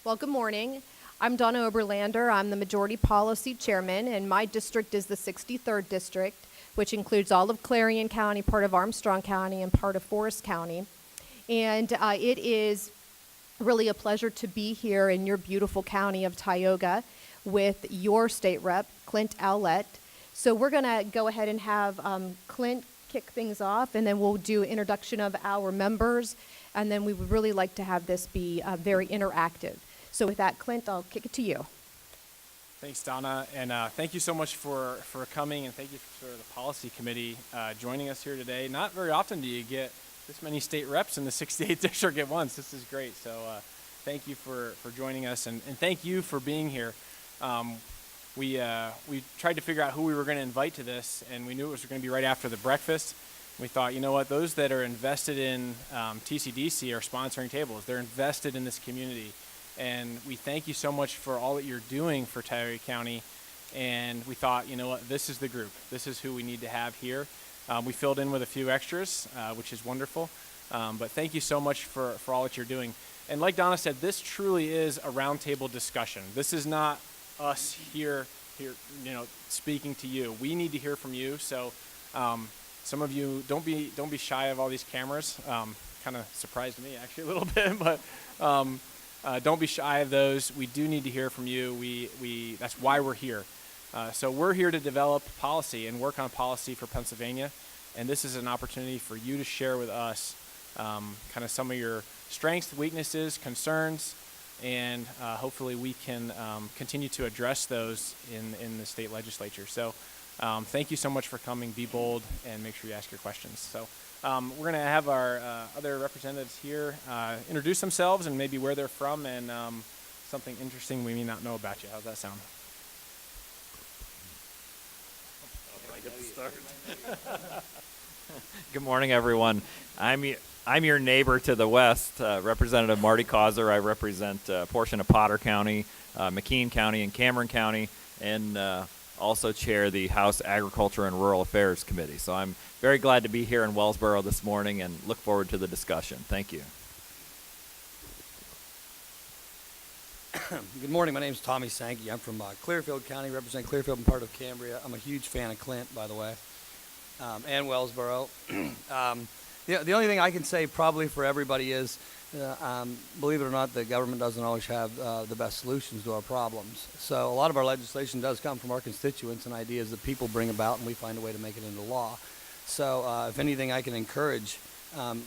Well, good morning. I'm Donna Oberlander. I'm the Majority Policy Chairman, and my district is the 63rd District, which includes all of Clarion County, part of Armstrong County, and part of Forest County. And it is really a pleasure to be here in your beautiful county of Tioga with your state rep, Clint Owlett. So we're going to go ahead and have Clint kick things off, and then we'll do introduction of our members, and then we would really like to have this be very interactive. So with that, Clint, I'll kick it to you. Thanks, Donna, and thank you so much for coming, and thank you for the policy committee joining us here today. Not very often do you get this many state reps in the 68th district at once. This is great. So thank you for joining us, and thank you for being here. We tried to figure out who we were going to invite to this, and we knew it was going to be right after the breakfast. We thought, you know what, those that are invested in TCDC are sponsoring tables. They're invested in this community. And we thank you so much for all that you're doing for Tioga County. And we thought, you know what, this is the group. This is who we need to have here. We filled in with a few extras, which is wonderful. But thank you so much for all that you're doing. And like Donna said, this truly is a roundtable discussion. This is not us here, speaking to you. We need to hear from you. So some of you, don't be shy of all these cameras. Kind of surprised me actually a little bit, but. Don't be shy of those. We do need to hear from you. That's why we're here. So we're here to develop policy and work on policy for Pennsylvania. And this is an opportunity for you to share with us kind of some of your strengths, weaknesses, concerns, and hopefully we can continue to address those in the state legislature. So thank you so much for coming. Be bold and make sure you ask your questions. So. We're going to have our other representatives here introduce themselves and maybe where they're from and something interesting we may not know about you. How's that sound? I get to start. Good morning, everyone. I'm your neighbor to the west, Representative Marty Causer. I represent a portion of Potter County, McKean County, and Cameron County, and also chair the House Agriculture and Rural Affairs Committee. So I'm very glad to be here in Wellsboro this morning and look forward to the discussion. Thank you. Good morning. My name is Tommy Sankey. I'm from Clearfield County, represent Clearfield and part of Cambria. I'm a huge fan of Clint, by the way, and Wellsboro. The only thing I can say probably for everybody is, believe it or not, the government doesn't always have the best solutions to our problems. So a lot of our legislation does come from our constituents and ideas that people bring about, and we find a way to make it into law. So if anything, I can encourage,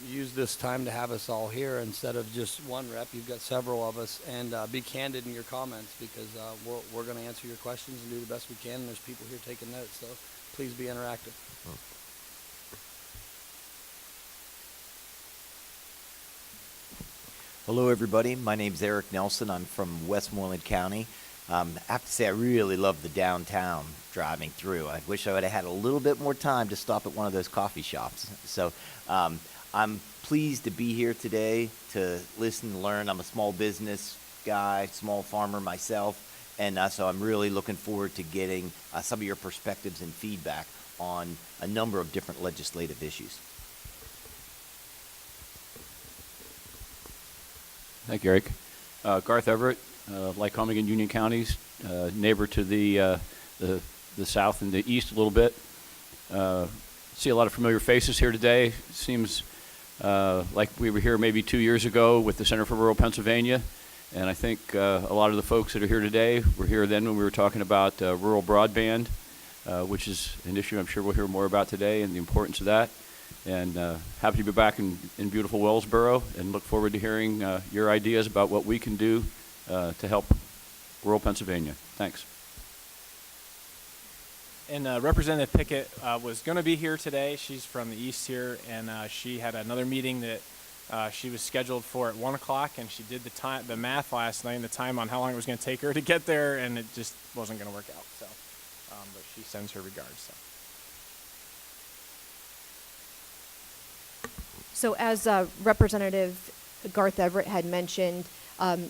use this time to have us all here instead of just one rep. You've got several of us, and be candid in your comments because we're going to answer your questions and do the best we can, and there's people here taking notes, so please be interactive. Hello, everybody. My name's Eric Nelson. I'm from Westmoreland County. I have to say I really love the downtown driving through. I wish I would have had a little bit more time to stop at one of those coffee shops. So I'm pleased to be here today to listen and learn. I'm a small business guy, small farmer myself, and so I'm really looking forward to getting some of your perspectives and feedback on a number of different legislative issues. Thank you, Eric. Garth Everett, Lycoming and Union Counties, neighbor to the south and the east a little bit. See a lot of familiar faces here today. Seems like we were here maybe 2 years ago with the Center for Rural Pennsylvania, and I think a lot of the folks that are here today were here then when we were talking about rural broadband, which is an issue I'm sure we'll hear more about today and the importance of that. And happy to be back in beautiful Wellsboro and look forward to hearing your ideas about what we can do to help rural Pennsylvania. Thanks. And Representative Pickett was going to be here today. She's from the east here, and she had another meeting that she was scheduled for at 1 o'clock, and she did the math last night and the time on how long it was going to take her to get there, and it just wasn't going to work out. So, but she sends her regards. So as Representative Garth Everett had mentioned,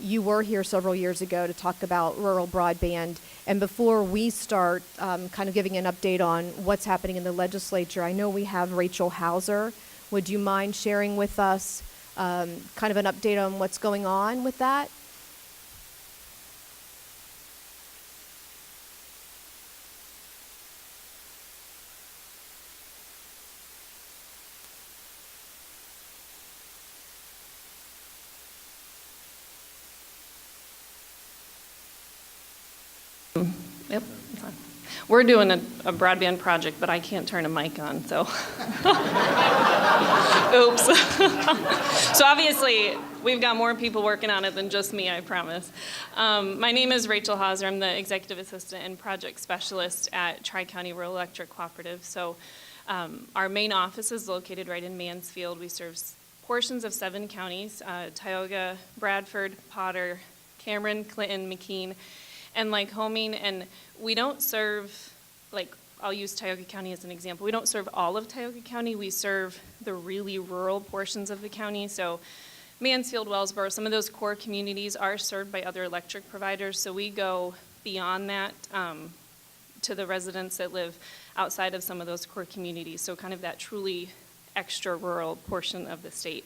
you were here several years ago to talk about rural broadband. And before we start kind of giving an update on what's happening in the legislature, I know we have Rachel Hauser. Would you mind sharing with us kind of an update on what's going on with that? Yep. We're doing a broadband project, but I can't turn a mic on, so. Oops. So obviously, we've got more people working on it than just me, I promise. My name is Rachel Hauser. I'm the Executive Assistant and Project Specialist at Tri-County Rural Electric Cooperative. So our main office is located right in Mansfield. We serve portions of 7 counties, Tioga, Bradford, Potter, Cameron, Clinton, McKean, and Lycoming. And we don't serve, like, I'll use Tioga County as an example. We don't serve all of Tioga County. We serve the really rural portions of the county. So Mansfield, Wellsboro, some of those core communities are served by other electric providers. So we go beyond that to the residents that live outside of some of those core communities. So kind of that truly extra rural portion of the state.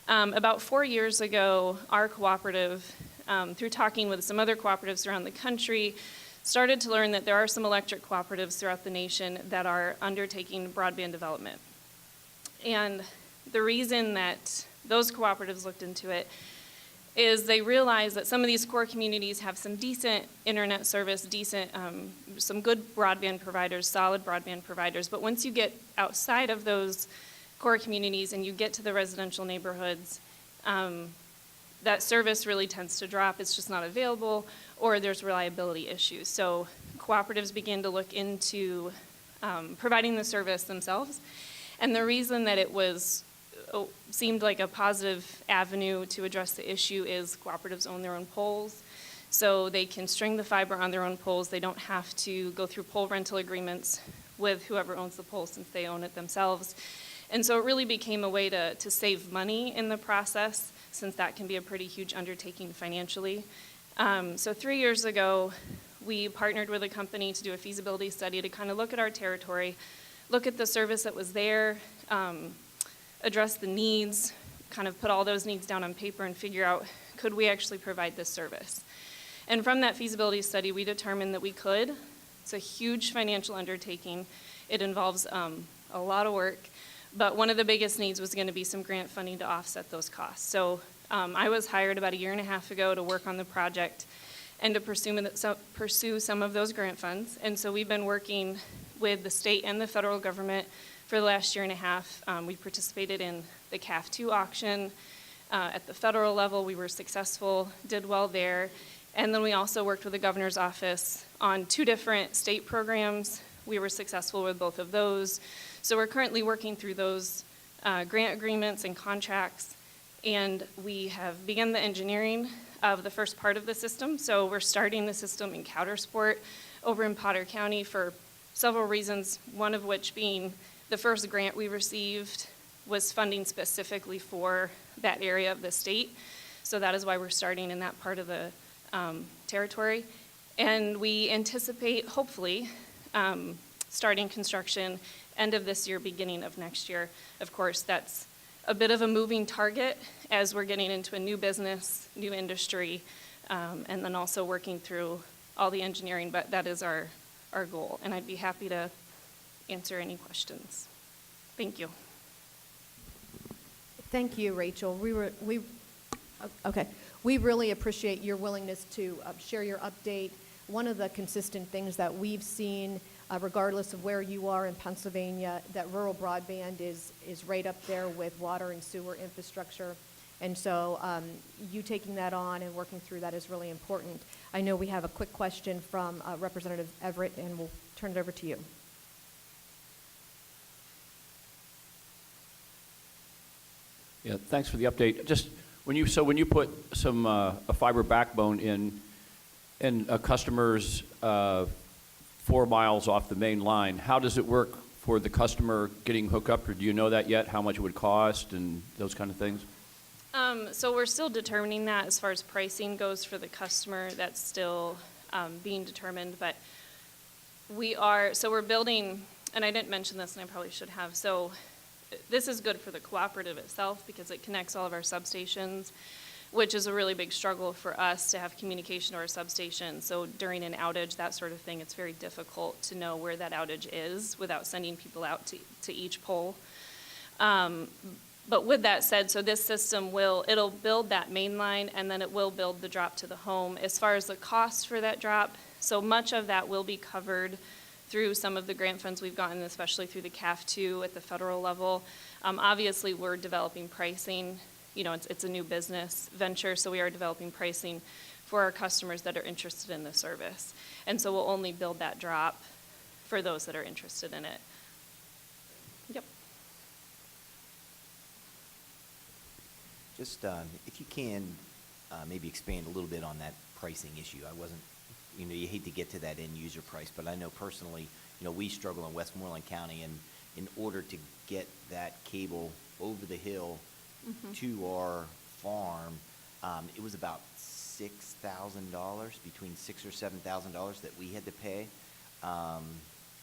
About 4 years ago, our cooperative, through talking with some other cooperatives around the country, started to learn that there are some electric cooperatives throughout the nation that are undertaking broadband development. And the reason that those cooperatives looked into it is they realized that some of these core communities have some decent internet service, some good broadband providers, solid broadband providers, but once you get outside of those core communities and you get to the residential neighborhoods, that service really tends to drop. It's just not available, or there's reliability issues. So cooperatives begin to look into providing the service themselves. And the reason that it seemed like a positive avenue to address the issue is cooperatives own their own poles. So they can string the fiber on their own poles. They don't have to go through pole rental agreements with whoever owns the pole since they own it themselves. And so it really became a way to save money in the process, since that can be a pretty huge undertaking financially. So 3 years ago, we partnered with a company to do a feasibility study to kind of look at our territory, look at the service that was there, address the needs, kind of put all those needs down on paper and figure out, could we actually provide this service? And from that feasibility study, we determined that we could. It's a huge financial undertaking. It involves a lot of work. But one of the biggest needs was going to be some grant funding to offset those costs. So I was hired about 1.5 years ago to work on the project and to pursue some of those grant funds. And so we've been working with the state and the federal government for the last 1.5 years. We participated in the CAF2 auction. At the federal level, we were successful, did well there. And then we also worked with the governor's office on 2 different state programs. We were successful with both of those. So we're currently working through those grant agreements and contracts, and we have begun the engineering of the first part of the system. So we're starting the system in Coudersport over in Potter County for several reasons, one of which being the first grant we received was funding specifically for that area of the state. So that is why we're starting in that part of the territory. And we anticipate, hopefully, starting construction end of this year, beginning of next year. Of course, that's a bit of a moving target as we're getting into a new business, new industry, and then also working through all the engineering, but that is our goal. And I'd be happy to answer any questions. Thank you. Thank you, Rachel. We really appreciate your willingness to share your update. One of the consistent things that we've seen, regardless of where you are in Pennsylvania, that rural broadband is right up there with water and sewer infrastructure. And so you taking that on and working through that is really important. I know we have a quick question from Representative Everett, and we'll turn it over to you. Yeah, thanks for the update. Just when you put some a fiber backbone in a customer's 4 miles off the main line, how does it work for the customer getting hooked up? Or do you know that yet? How much it would cost and those kind of things? So we're still determining that as far as pricing goes for the customer. That's still being determined, but we're building, and I didn't mention this and I probably should have, so this is good for the cooperative itself because it connects all of our substations, which is a really big struggle for us to have communication to our substation. So during an outage, that sort of thing, it's very difficult to know where that outage is without sending people out to each pole. But with that said, so this system it'll build that main line and then it will build the drop to the home. As far as the cost for that drop, So much of that will be covered through some of the grant funds we've gotten, especially through the CAF2 at the federal level. Obviously, we're developing pricing. You know, it's a new business venture, so we are developing pricing for our customers that are interested in the service. And so we'll only build that drop for those that are interested in it. Yep. Just if you can, maybe expand a little bit on that pricing issue. I wasn't, you hate to get to that end user price, but I know personally, we struggle in Westmoreland County, and in order to get that cable over the hill to our farm, it was about $6,000, between $6,000 or $7,000 that we had to pay.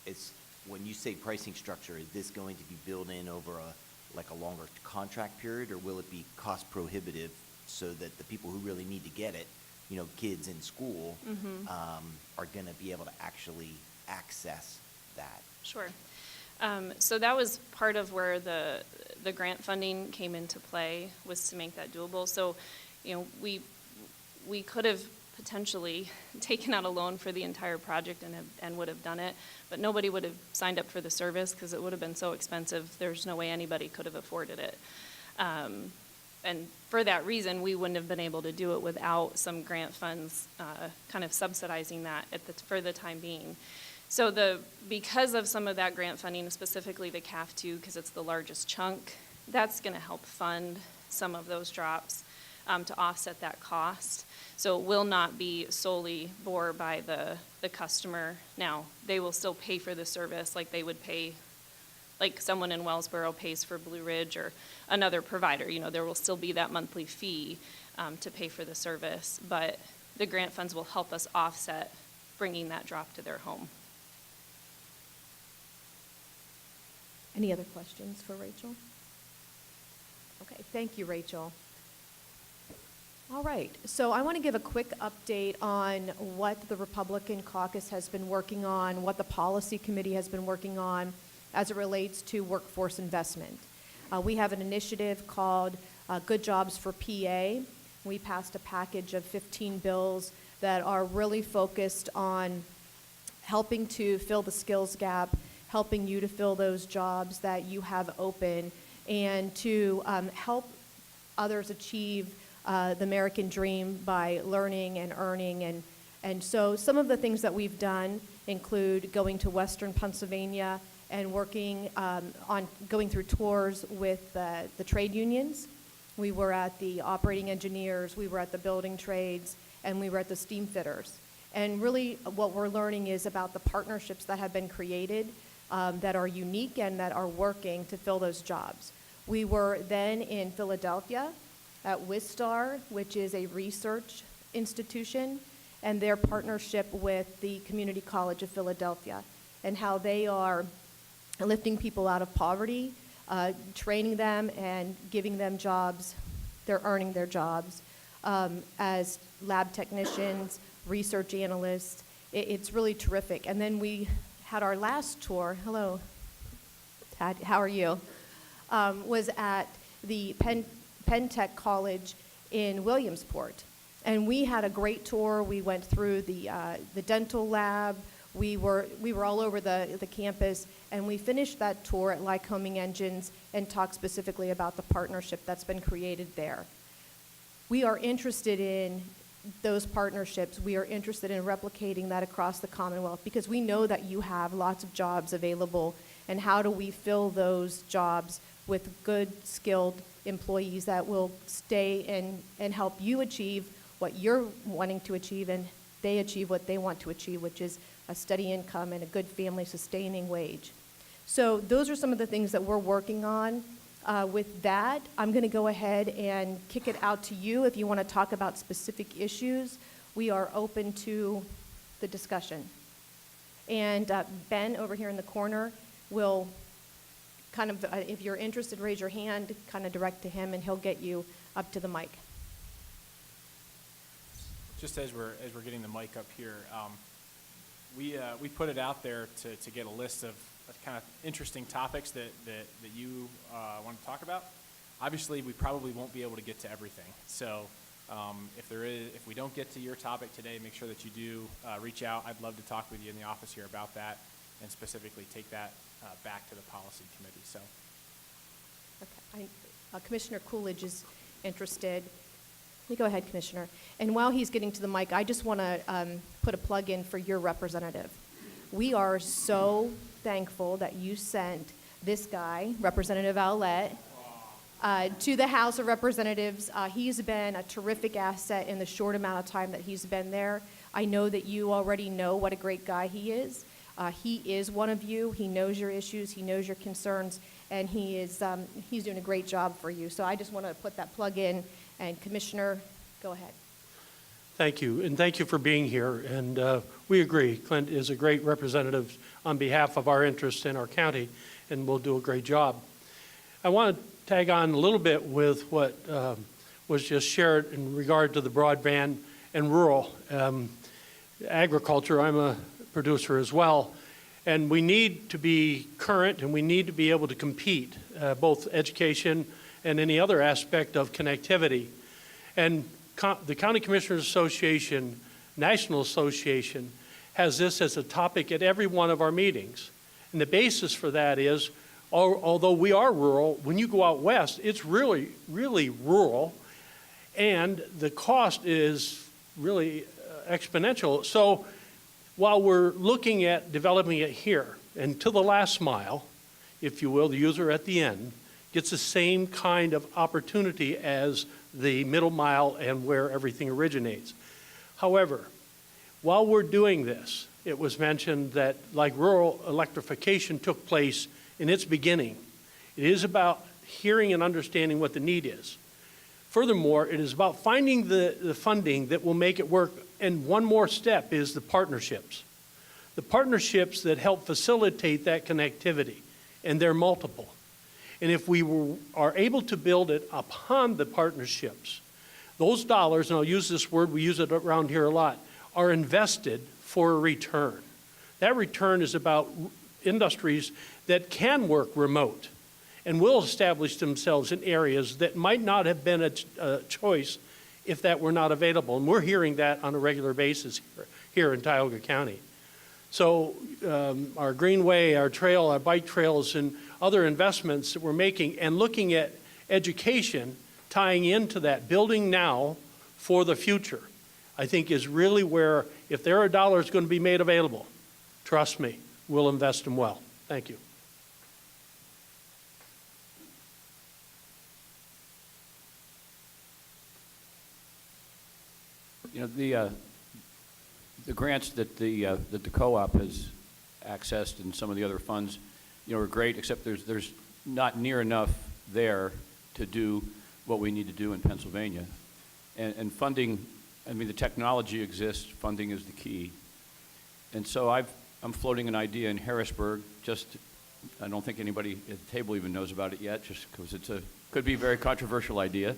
It's when you say pricing structure, is this going to be built in over a longer contract period, or will it be cost prohibitive so that the people who really need to get it, kids in school, are going to be able to actually access that? Sure. So that was part of where the grant funding came into play, was to make that doable. So, we could have potentially taken out a loan for the entire project and would have done it, but nobody would have signed up for the service because it would have been so expensive. There's no way anybody could have afforded it. And for that reason, we wouldn't have been able to do it without some grant funds kind of subsidizing that for the time being. So because of some of that grant funding, specifically the CAF2, because it's the largest chunk, that's going to help fund some of those drops to offset that cost. So it will not be solely bore by the customer. Now, they will still pay for the service like they would pay, like someone in Wellsboro pays for Blue Ridge or another provider. There will still be that monthly fee to pay for the service, but the grant funds will help us offset bringing that drop to their home. Any other questions for Rachel? Okay, thank you, Rachel. All right, so I want to give a quick update on what the Republican caucus has been working on, what the policy committee has been working on as it relates to workforce investment. We have an initiative called Good Jobs for PA. We passed a package of 15 bills that are really focused on helping to fill the skills gap, helping you to fill those jobs that you have open, and to help others achieve the American dream by learning and earning. And so some of the things that we've done include going to Western Pennsylvania and working on going through tours with the trade unions. We were at the operating engineers, we were at the building trades, and we were at the steam fitters. And really what we're learning is about the partnerships that have been created that are unique and that are working to fill those jobs. We were then in Philadelphia at Wistar, which is a research institution, and their partnership with the Community College of Philadelphia, and how they are lifting people out of poverty, training them and giving them jobs. They're earning their jobs as lab technicians, research analysts. It's really terrific. And then we had our last tour. Hello, Tad, how are you? Was at the Penn Tech College in Williamsport. And we had a great tour. We went through the dental lab. We were all over the campus, and we finished that tour at Lycoming Engines and talked specifically about the partnership that's been created there. We are interested in those partnerships. We are interested in replicating that across the Commonwealth because we know that you have lots of jobs available, and how do we fill those jobs with good, skilled employees that will stay and help you achieve what you're wanting to achieve, and they achieve what they want to achieve, which is a steady income and a good family sustaining wage. So those are some of the things that we're working on. With that, I'm going to go ahead and kick it out to you. If you want to talk about specific issues, we are open to the discussion. And Ben over here in the corner will kind of, if you're interested, raise your hand, kind of direct to him, and he'll get you up to the mic. Just as we're getting the mic up here, we put it out there to get a list of kind of interesting topics that you want to talk about. Obviously, we probably won't be able to get to everything. So If we don't get to your topic today, make sure that you do reach out. I'd love to talk with you in the office here about that and specifically take that back to the policy committee. So, Okay. Commissioner Coolidge is interested. You go ahead, Commissioner. And while he's getting to the mic, I just want to put a plug in for your representative. We are so thankful that you sent this guy, Representative Owlette, to the House of Representatives. He's been a terrific asset in the short amount of time that he's been there. I know that you already know what a great guy he is. He is one of you. He knows your issues. He knows your concerns, and he's doing a great job for you. So I just want to put that plug in. And Commissioner, go ahead. Thank you, and thank you for being here. And we agree, Clint is a great representative on behalf of our interests in our county, and will do a great job. I want to tag on a little bit with what was just shared in regard to the broadband and rural agriculture. I'm a producer as well, and we need to be current, and we need to be able to compete, both education and any other aspect of connectivity. And the County Commissioners Association, National Association, has this as a topic at every one of our meetings. And the basis for that is, although we are rural, when you go out west, it's really, really rural, and the cost is really exponential. So while we're looking at developing it here, and to the last mile, if you will, the user at the end gets the same kind of opportunity as the middle mile and where everything originates. However, while we're doing this, it was mentioned that like rural electrification took place in its beginning, it is about hearing and understanding what the need is. Furthermore, it is about finding the funding that will make it work. And one more step is the partnerships. The partnerships that help facilitate that connectivity, and they're multiple. And if we are able to build it upon the partnerships, those dollars, and I'll use this word, we use it around here a lot, are invested for a return. That return is about industries that can work remote and will establish themselves in areas that might not have been a choice if that were not available. And we're hearing that on a regular basis here in Tioga County. So our greenway, our trail, our bike trails, and other investments that we're making, and looking at education, tying into that, building now for the future, I think is really where, if there are dollars going to be made available, trust me, we'll invest them well. Thank you. You know, the grants that the co-op has accessed and some of the other funds, you know, are great, except there's not near enough there to do what we need to do in Pennsylvania. And funding, I mean, the technology exists, funding is the key. And so I'm floating an idea in Harrisburg, I don't think anybody at the table even knows about it yet, just because could be a very controversial idea.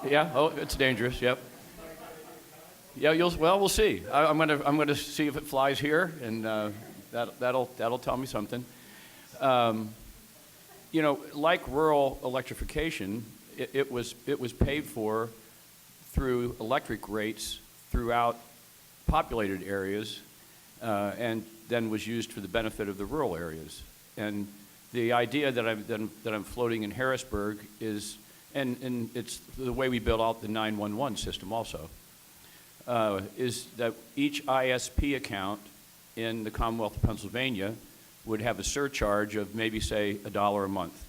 Yeah, oh, it's dangerous, yep. Yeah, well, we'll see. I'm gonna see if it flies here, and that'll tell me something. You know, like rural electrification, it was paid for through electric rates throughout populated areas, and then was used for the benefit of the rural areas. And the idea that I'm floating in Harrisburg is, and it's the way we built out the 911 system also. Is that each ISP account in the Commonwealth of Pennsylvania would have a surcharge of maybe, say, $1 a month.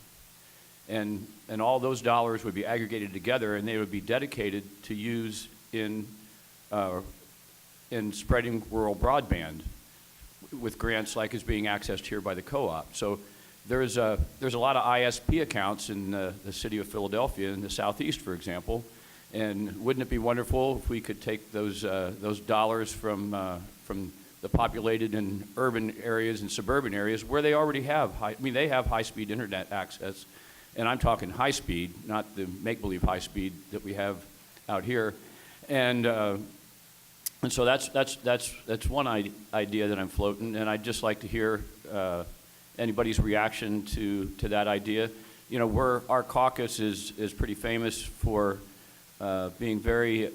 And all those dollars would be aggregated together, and they would be dedicated to use in spreading rural broadband with grants like is being accessed here by the co-op. So there's a lot of ISP accounts in the city of Philadelphia, in the southeast, for example. And wouldn't it be wonderful if we could take those dollars from the populated and urban areas and suburban areas where they already have they have high-speed internet access, and I'm talking high speed, not the make-believe high speed that we have out here, and so that's one idea that I'm floating, and I'd just like to hear anybody's reaction to that idea. You know, our caucus is pretty famous for being very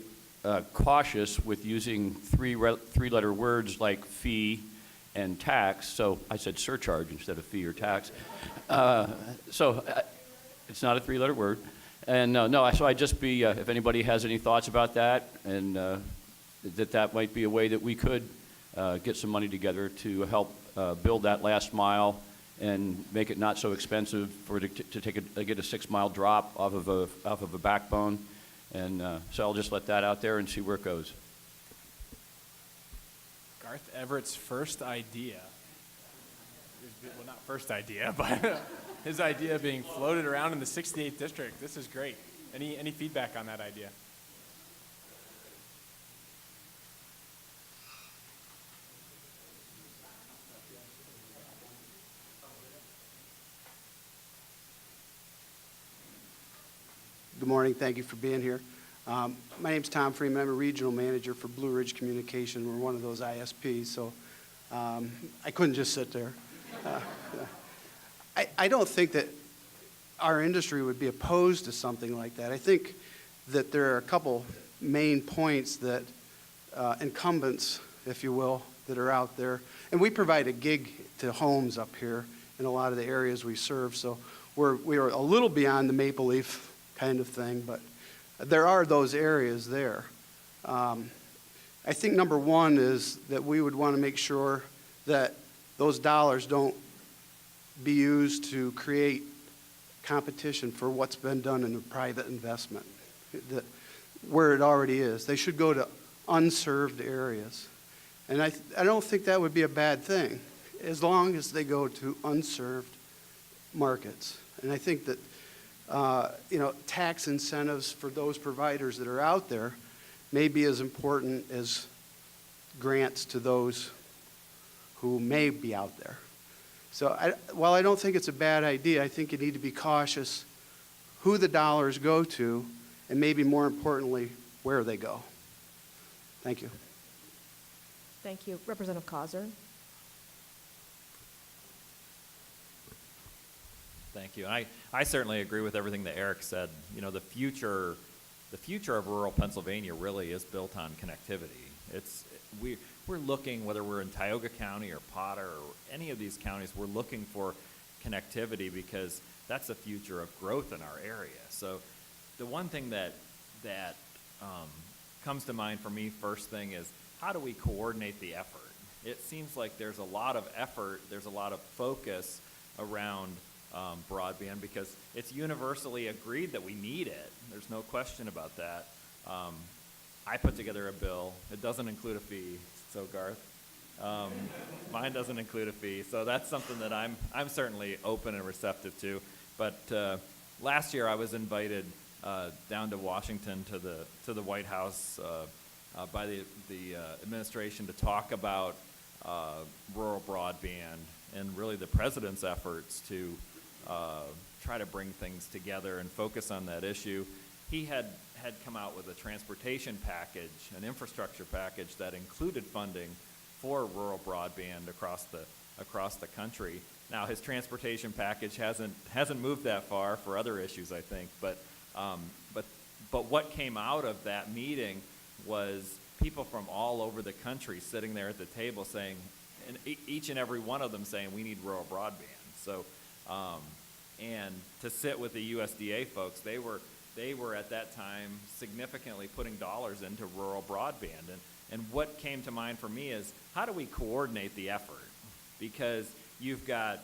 cautious with using three-letter words like fee and tax. So I said surcharge instead of fee or tax. So it's not a three-letter word. And so I'd just be, if anybody has any thoughts about that, and that might be a way that we could get some money together to help build that last mile and make it not so expensive for it to get a 6-mile drop off of a backbone. And so I'll just let that out there and see where it goes. Garth Everett's first idea, well, not first idea, but his idea being floated around in the 68th district. This is great. Any feedback on that idea? Good morning. Thank you for being here. My name's Tom Freeman. I'm a regional manager for Blue Ridge Communication. We're one of those ISPs, so I couldn't just sit there. I don't think that our industry would be opposed to something like that. I think that there are a couple main points that incumbents, if you will, that are out there. And we provide a gig to homes up here in a lot of the areas we serve, so we are a little beyond the Maple Leaf kind of thing, but there are those areas there. I think number one is that we would want to make sure that those dollars don't be used to create competition for what's been done in a private investment, where it already is. They should go to unserved areas. And I don't think that would be a bad thing, as long as they go to unserved markets. And I think that tax incentives for those providers that are out there may be as important as grants to those who may be out there. So while I don't think it's a bad idea, I think you need to be cautious who the dollars go to, and maybe more importantly, where they go. Thank you. Thank you. Representative Causer. Thank you. And I certainly agree with everything that Eric said. You know, the future of rural Pennsylvania really is built on connectivity. We're looking, whether we're in Tioga County or Potter or any of these counties, we're looking for connectivity because that's the future of growth in our area. So the one thing that comes to mind for me first thing is, how do we coordinate the effort? It seems like there's a lot of effort, there's a lot of focus around broadband because it's universally agreed that we need it. There's no question about that. I put together a bill. It doesn't include a fee. So Garth, mine doesn't include a fee. So that's something that I'm certainly open and receptive to. But last year I was invited down to Washington to the White House by the administration to talk about rural broadband and really the president's efforts to try to bring things together and focus on that issue. He had come out with a transportation package, an infrastructure package that included funding for rural broadband across the country. Now his transportation package hasn't moved that far for other issues, I think. But what came out of that meeting was people from all over the country sitting there at the table saying, and each and every one of them saying, we need rural broadband. So, and to sit with the USDA folks, they were at that time significantly putting dollars into rural broadband. And what came to mind for me is, how do we coordinate the effort? Because you've got,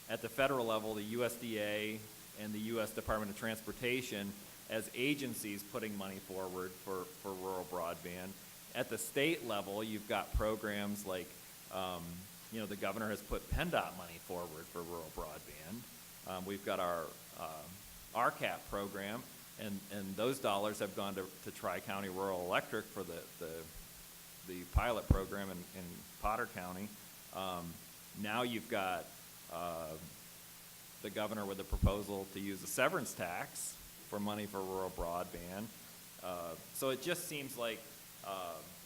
at the federal level, the USDA and the U.S. Department of Transportation as agencies putting money forward for rural broadband. At the state level, you've got programs like, the governor has put PennDOT money forward for rural broadband. We've got our RCAP program, and those dollars have gone to Tri-County Rural Electric for the pilot program in Potter County. Now you've got the governor with a proposal to use a severance tax for money for rural broadband. So it just seems like,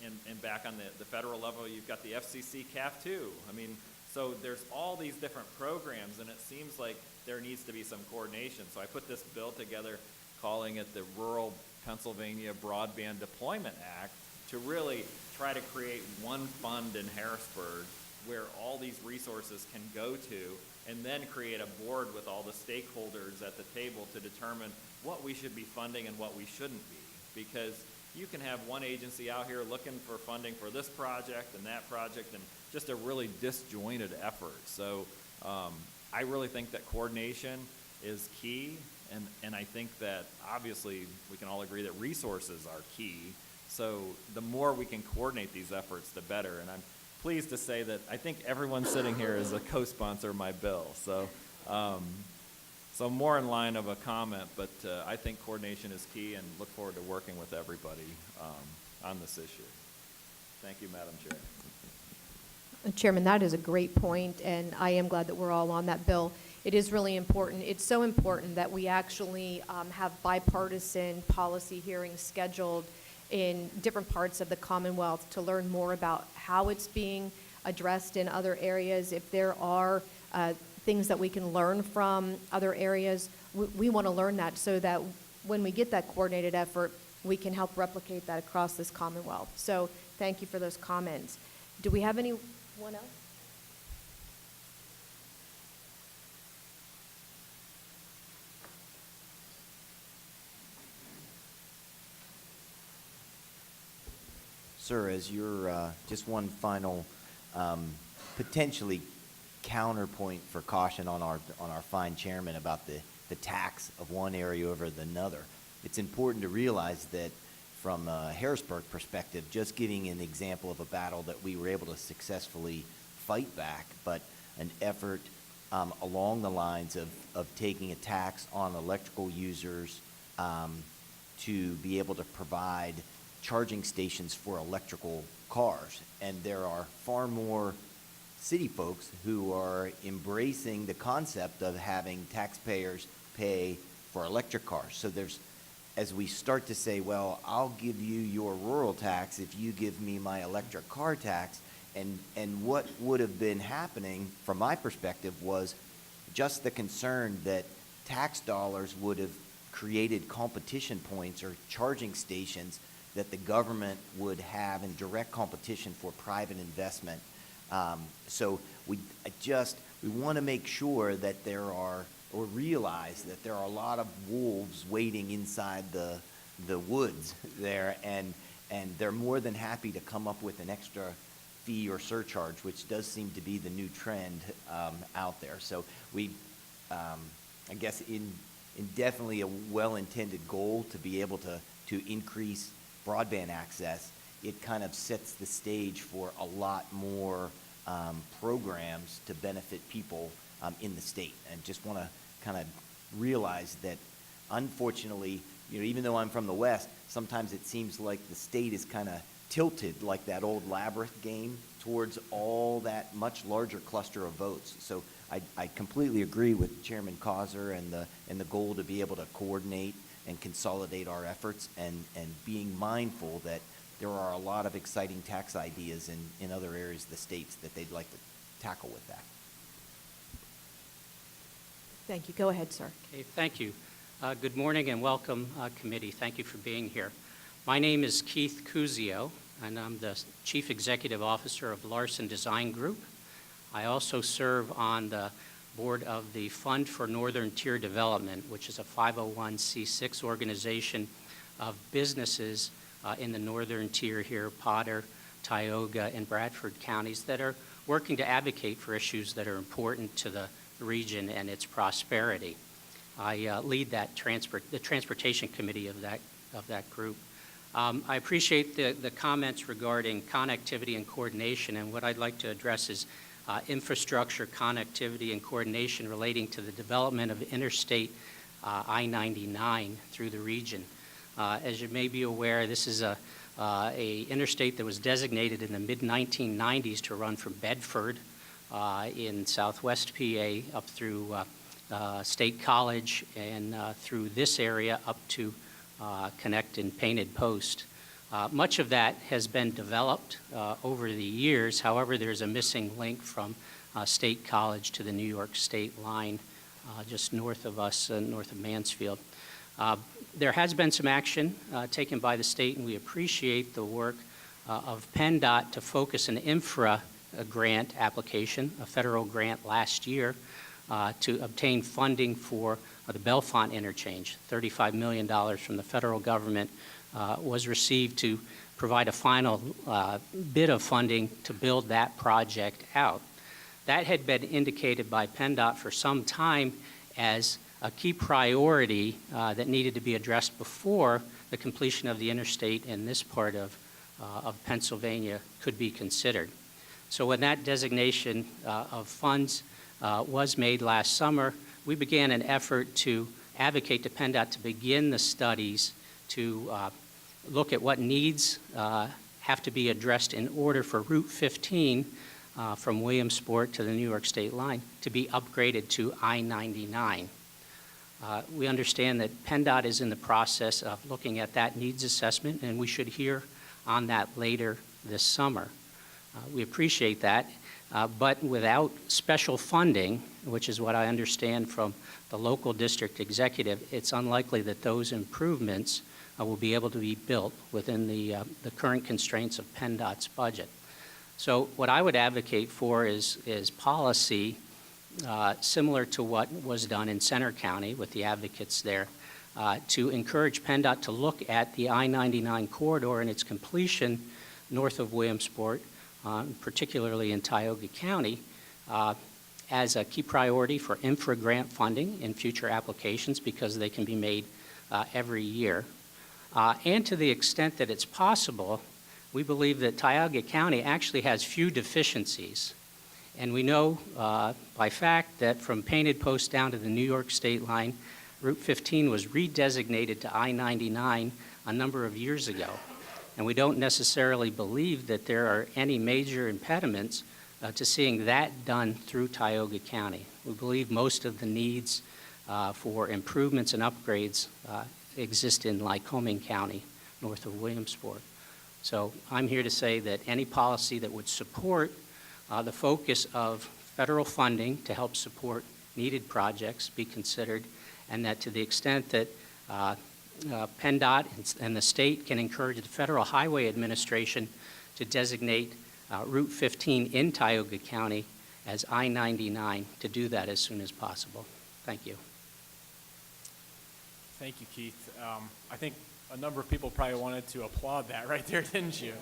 and back on the federal level, you've got the FCC CAF too. I mean, so there's all these different programs, and it seems like there needs to be some coordination. So I put this bill together calling it the Rural Pennsylvania Broadband Deployment Act to really try to create one fund in Harrisburg where all these resources can go to, and then create a board with all the stakeholders at the table to determine what we should be funding and what we shouldn't be. Because you can have one agency out here looking for funding for this project and that project, and just a really disjointed effort. So I really think that coordination is key, and I think that obviously we can all agree that resources are key. So the more we can coordinate these efforts, the better. And I'm pleased to say that I think everyone sitting here is a co-sponsor of my bill. So so more in line of a comment, but I think coordination is key, and look forward to working with everybody on this issue. Thank you, Madam Chair. Chairman, that is a great point, and I am glad that we're all on that bill. It is really important. It's so important that we actually have bipartisan policy hearings scheduled in different parts of the Commonwealth to learn more about how it's being addressed in other areas. If there are things that we can learn from other areas, we want to learn that so that when we get that coordinated effort, we can help replicate that across this Commonwealth. So thank you for those comments. Do we have anyone else? Sir, as your just one final potentially counterpoint for caution on our fine chairman about the tax of one area over another, it's important to realize that from a Harrisburg perspective, just giving an example of a battle that we were able to successfully fight back, but an effort along the lines of taking a tax on electrical users to be able to provide charging stations for electrical cars. And there are far more city folks who are embracing the concept of having taxpayers pay for electric cars. So there's, as we start to say, well, I'll give you your rural tax if you give me my electric car tax, and what would have been happening from my perspective was just the concern that tax dollars would have created competition points or charging stations that the government would have in direct competition for private investment. So we want to make sure that there are, or realize that there are a lot of wolves waiting inside the woods there, and they're more than happy to come up with an extra fee or surcharge, which does seem to be the new trend out there. So we, I guess in definitely a well-intended goal to be able to increase broadband access, it kind of sets the stage for a lot more programs to benefit people in the state. And just want to kind of realize that, unfortunately, even though I'm from the West, sometimes it seems like the state is kind of tilted like that old labyrinth game towards all that much larger cluster of votes. So I completely agree with Chairman Causer and the goal to be able to coordinate and consolidate our efforts, and being mindful that there are a lot of exciting tax ideas in other areas of the states that they'd like to tackle with that. Thank you. Go ahead, sir. Okay, thank you. Good morning and welcome, committee. Thank you for being here. My name is Keith Cusio, and I'm the Chief Executive Officer of Larson Design Group. I also serve on the board of the Fund for Northern Tier Development, which is a 501c6 organization of businesses in the northern tier here, Potter, Tioga, and Bradford counties, that are working to advocate for issues that are important to the region and its prosperity. I lead that the transportation committee of that group. I appreciate the comments regarding connectivity and coordination, and what I'd like to address is infrastructure, connectivity, and coordination relating to the development of interstate I-99 through the region. As you may be aware, this is a interstate that was designated in the mid-1990s to run from Bedford in southwest PA up through State College and through this area up to connect in Painted Post. Much of that has been developed over the years. However, there's a missing link from State College to the New York State line just north of us, north of Mansfield. There has been some action taken by the state, and we appreciate the work of PennDOT to focus an infra grant application, a federal grant last year, to obtain funding for the Bellefonte interchange. $35 million from the federal government was received to provide a final bit of funding to build that project out. That had been indicated by PennDOT for some time as a key priority that needed to be addressed before the completion of the interstate in this part of Pennsylvania could be considered. So when that designation of funds was made last summer, we began an effort to advocate to PennDOT to begin the studies to look at what needs have to be addressed in order for Route 15 from Williamsport to the New York State line to be upgraded to I-99. We understand that PennDOT is in the process of looking at that needs assessment, and we should hear on that later this summer. We appreciate that, but without special funding, which is what I understand from the local district executive, it's unlikely that those improvements will be able to be built within the current constraints of PennDOT's budget. So what I would advocate for is policy similar to what was done in Center County with the advocates there, to encourage PennDOT to look at the I-99 corridor and its completion north of Williamsport, particularly in Tioga County, as a key priority for infra grant funding in future applications because they can be made every year. And to the extent that it's possible, we believe that Tioga County actually has few deficiencies. And we know by fact that from Painted Post down to the New York State line, Route 15 was redesignated to I-99 a number of years ago. And we don't necessarily believe that there are any major impediments to seeing that done through Tioga County. We believe most of the needs for improvements and upgrades exist in Lycoming County, north of Williamsport. So I'm here to say that any policy that would support the focus of federal funding to help support needed projects be considered, and that to the extent that PennDOT and the state can encourage the Federal Highway Administration to designate Route 15 in Tioga County as I-99, to do that as soon as possible. Thank you. Thank you, Keith. I think a number of people probably wanted to applaud that right there, didn't you?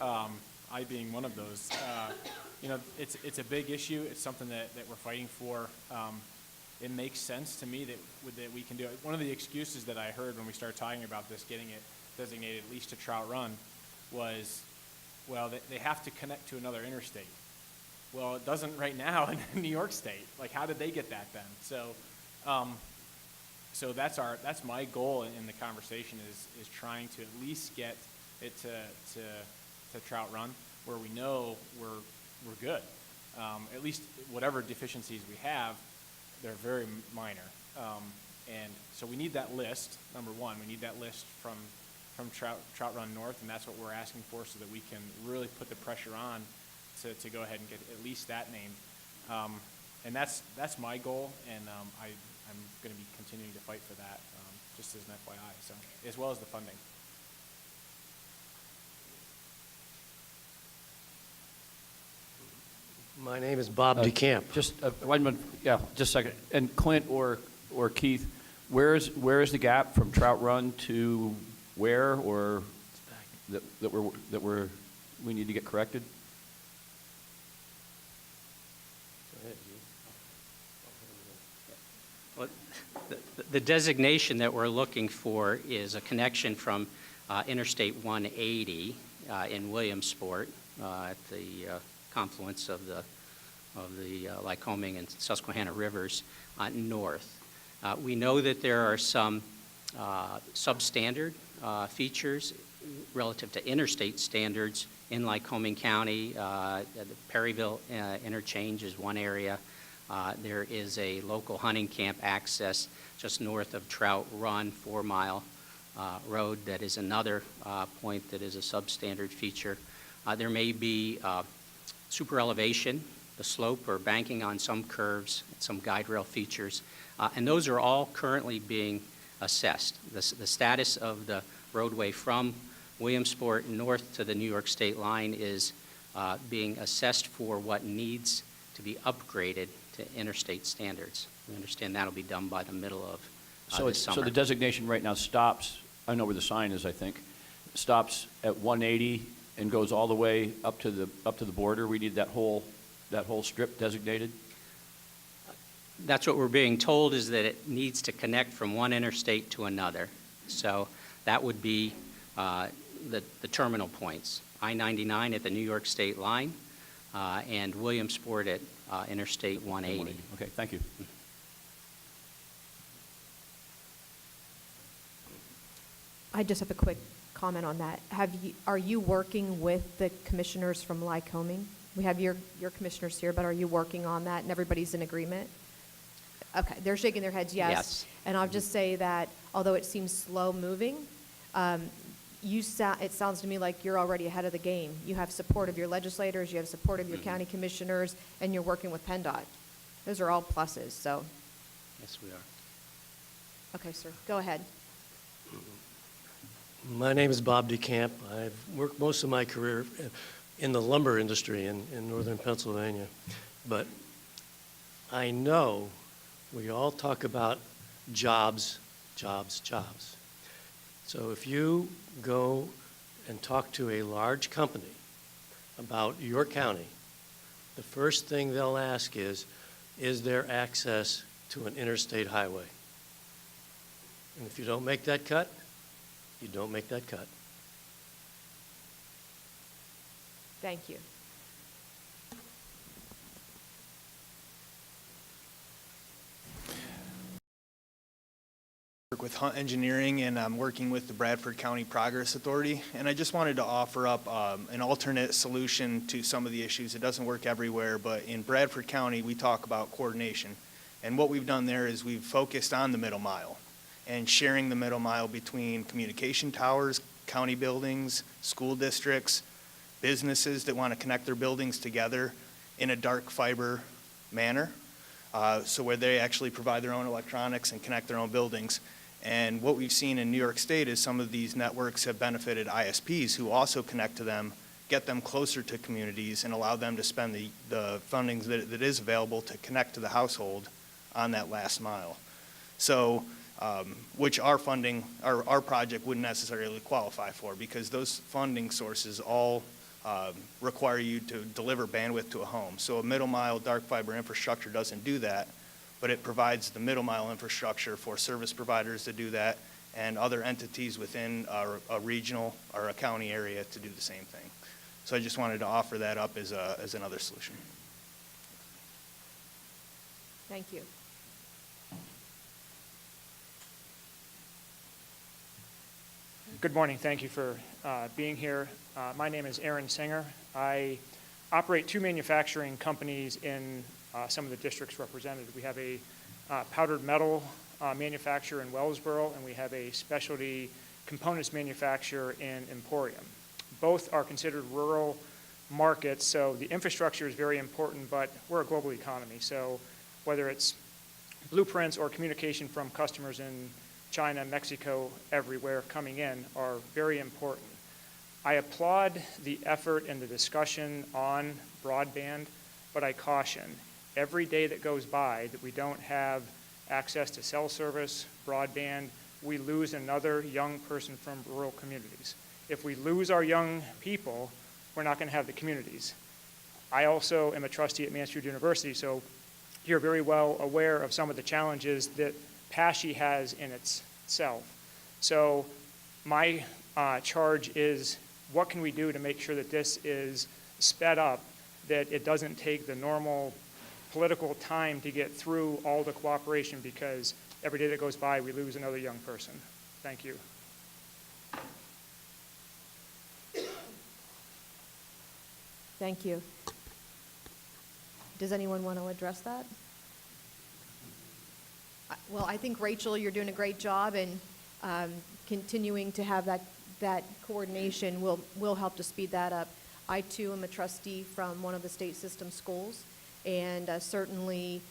I being one of those. You know, it's a big issue. It's something that we're fighting for. It makes sense to me that we can do it. One of the excuses that I heard when we started talking about this, getting it designated at least to Trout Run, was, well, they have to connect to another interstate. Well, it doesn't right now in New York State. Like, how did they get that then? So that's my goal in the conversation is trying to at least get it to Trout Run, where we know we're good. At least whatever deficiencies we have, they're very minor. And so we need that list, number one. We need that list from Trout Run North, and that's what we're asking for so that we can really put the pressure on to go ahead and get at least that named. And that's my goal, and I'm going to be continuing to fight for that, just as an FYI, so, as well as the funding. My name is Bob DeCamp. Just wait a minute. Yeah, just a second. And Clint or Keith, where is the gap from Trout Run to where, or that we need to get corrected? Well, the designation that we're looking for is a connection from Interstate 180 in Williamsport at the confluence of the Lycoming and Susquehanna rivers north. We know that there are some substandard features relative to interstate standards in Lycoming County. The Perryville interchange is one area. There is a local hunting camp access just north of Trout Run, 4 Mile Road, that is another point that is a substandard feature. There may be super elevation, the slope or banking on some curves, some guide rail features, and those are all currently being assessed. The status of the roadway from Williamsport north to the New York state line is being assessed for what needs to be upgraded to interstate standards. We understand that'll be done by the middle of this summer. So the designation right now stops, I know where the sign is, I think, stops at 180 and goes all the way up to the border. We need that whole strip designated? That's what we're being told, is that it needs to connect from one interstate to another. So that would be the terminal points, I-99 at the New York state line and Williamsport at Interstate 180. Okay, thank you. I just have a quick comment on that. Are you working with the commissioners from Lycoming? We have your commissioners here, but are you working on that and everybody's in agreement? Okay, they're shaking their heads yes. Yes. And I'll just say that although it seems slow moving, it sounds to me like you're already ahead of the game. You have support of your legislators, you have support of your county commissioners, and you're working with PennDOT. Those are all pluses, so. Yes, we are. Okay, sir, go ahead. My name is Bob DeCamp. I've worked most of my career in the lumber industry in northern Pennsylvania. But I know we all talk about jobs, jobs, jobs. So if you go and talk to a large company about your county, the first thing they'll ask is there access to an interstate highway? And if you don't make that cut, you don't make that cut. Thank you. Work with Hunt Engineering, and I'm working with the Bradford County Progress Authority, and I just wanted to offer up an alternate solution to some of the issues. It doesn't work everywhere, but in Bradford County we talk about coordination, and what we've done there is we've focused on the middle mile and sharing the middle mile between communication towers, county buildings, school districts, businesses that want to connect their buildings together in a dark fiber manner, so where they actually provide their own electronics and connect their own buildings. And what we've seen in New York State is some of these networks have benefited ISPs who also connect to them, get them closer to communities, and allow them to spend the funding that is available to connect to the household on that last mile. So, which our funding, our project wouldn't necessarily qualify for, because those funding sources all require you to deliver bandwidth to a home. So a middle mile dark fiber infrastructure doesn't do that, but it provides the middle mile infrastructure for service providers to do that and other entities within a regional or a county area to do the same thing. So I just wanted to offer that up as another solution. Thank you. Good morning. Thank you for being here. My name is Aaron Singer. I operate two manufacturing companies in some of the districts represented. We have a powdered metal manufacturer in Wellsboro, and we have a specialty components manufacturer in Emporium. Both are considered rural markets, so the infrastructure is very important, but we're a global economy. So whether it's blueprints or communication from customers in China, Mexico, everywhere coming in are very important. I applaud the effort and the discussion on broadband, but I caution every day that goes by that we don't have access to cell service, broadband, we lose another young person from rural communities. If we lose our young people, we're not going to have the communities. I also am a trustee at Mansfield University, so you're very well aware of some of the challenges that PASHE has in itself. So my charge is, what can we do to make sure that this is sped up, that it doesn't take the normal political time to get through all the cooperation, because every day that goes by we lose another young person. Thank you. Thank you. Does anyone want to address that? Well, I think, Rachel, you're doing a great job, and continuing to have that coordination will help to speed that up. I, too, am a trustee from one of the state system schools, and certainly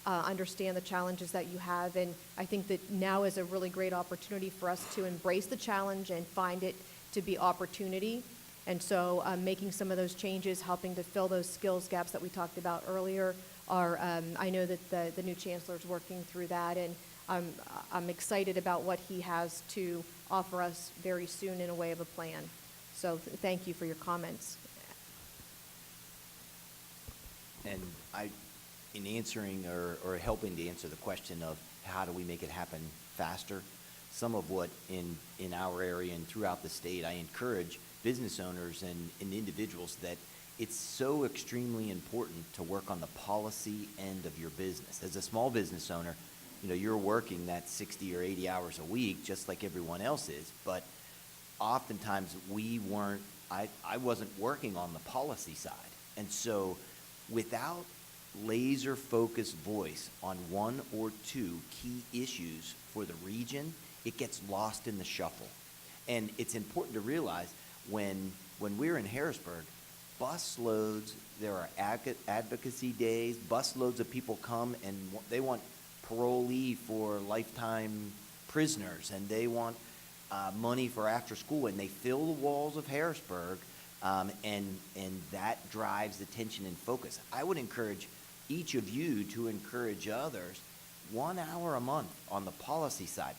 understand the challenges that you have. And I think that now is a really great opportunity for us to embrace the challenge and find it to be opportunity. And so making some of those changes, helping to fill those skills gaps that we talked about earlier are, I know that the new chancellor is working through that, and I'm excited about what he has to offer us very soon in a way of a plan. So thank you for your comments. And in answering or helping to answer the question of how do we make it happen faster, some of what in our area and throughout the state, I encourage business owners and individuals that it's so extremely important to work on the policy end of your business. As a small business owner, you're working that 60 or 80 hours a week just like everyone else is, but oftentimes I wasn't working on the policy side. And so without laser focused voice on one or two key issues for the region, it gets lost in the shuffle. And it's important to realize when we're in Harrisburg, bus loads, there are advocacy days, bus loads of people come and they want parolee for lifetime prisoners, and they want money for after school, and they fill the walls of Harrisburg, and that drives attention and focus. I would encourage each of you to encourage others 1 hour a month on the policy side,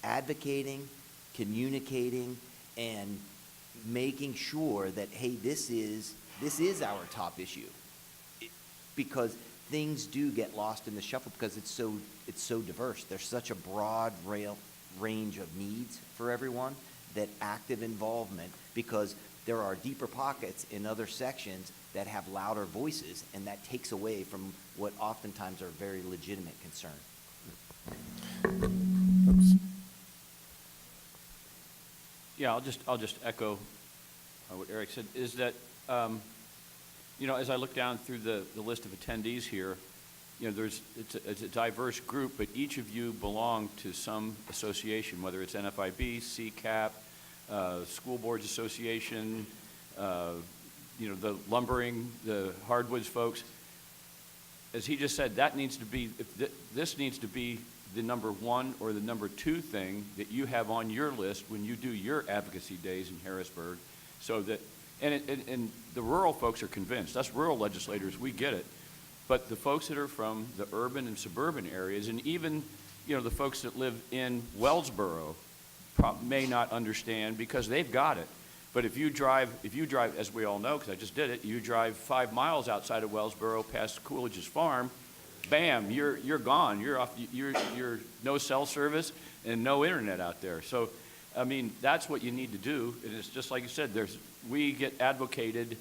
advocating, communicating, and making sure that, hey, this is our top issue, because things do get lost in the shuffle because it's so diverse. There's such a broad range of needs for everyone that active involvement, because there are deeper pockets in other sections that have louder voices, and that takes away from what oftentimes are very legitimate concerns. Yeah, I'll just echo what Eric said, is that, as I look down through the list of attendees here, it's a diverse group, but each of you belong to some association, whether it's NFIB, CCAP, School Boards Association, the lumbering, the hardwoods folks. As he just said, that needs to be, this needs to be the number one or the number two thing that you have on your list when you do your advocacy days in Harrisburg, so that, and the rural folks are convinced. Us rural legislators, we get it. But the folks that are from the urban and suburban areas, and even, the folks that live in Wellsboro may not understand because they've got it. But if you drive, as we all know, because I just did it, you drive 5 miles outside of Wellsboro past Coolidge's farm, bam, you're gone. You're off. You're no cell service and no internet out there. So, I mean, that's what you need to do. And it's just like you said. We get advocated,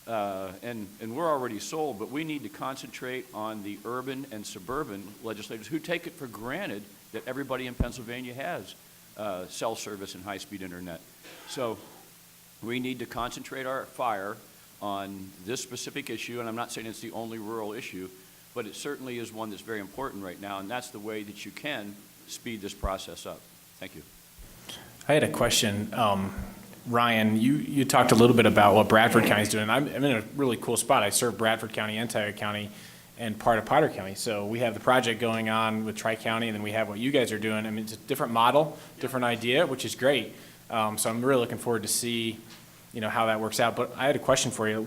and we're already sold, but we need to concentrate on the urban and suburban legislators who take it for granted that everybody in Pennsylvania has cell service and high-speed internet. So we need to concentrate our fire on this specific issue, and I'm not saying it's the only rural issue, but it certainly is one that's very important right now, and that's the way that you can speed this process up. Thank you. I had a question. Ryan, you talked a little bit about what Bradford County is doing. I'm in a really cool spot. I serve Bradford County and Tioga County and part of Potter County. So we have the project going on with Tri-County, and then we have what you guys are doing. I mean, it's a different model, different idea, which is great. So I'm really looking forward to see, how that works out. But I had a question for you.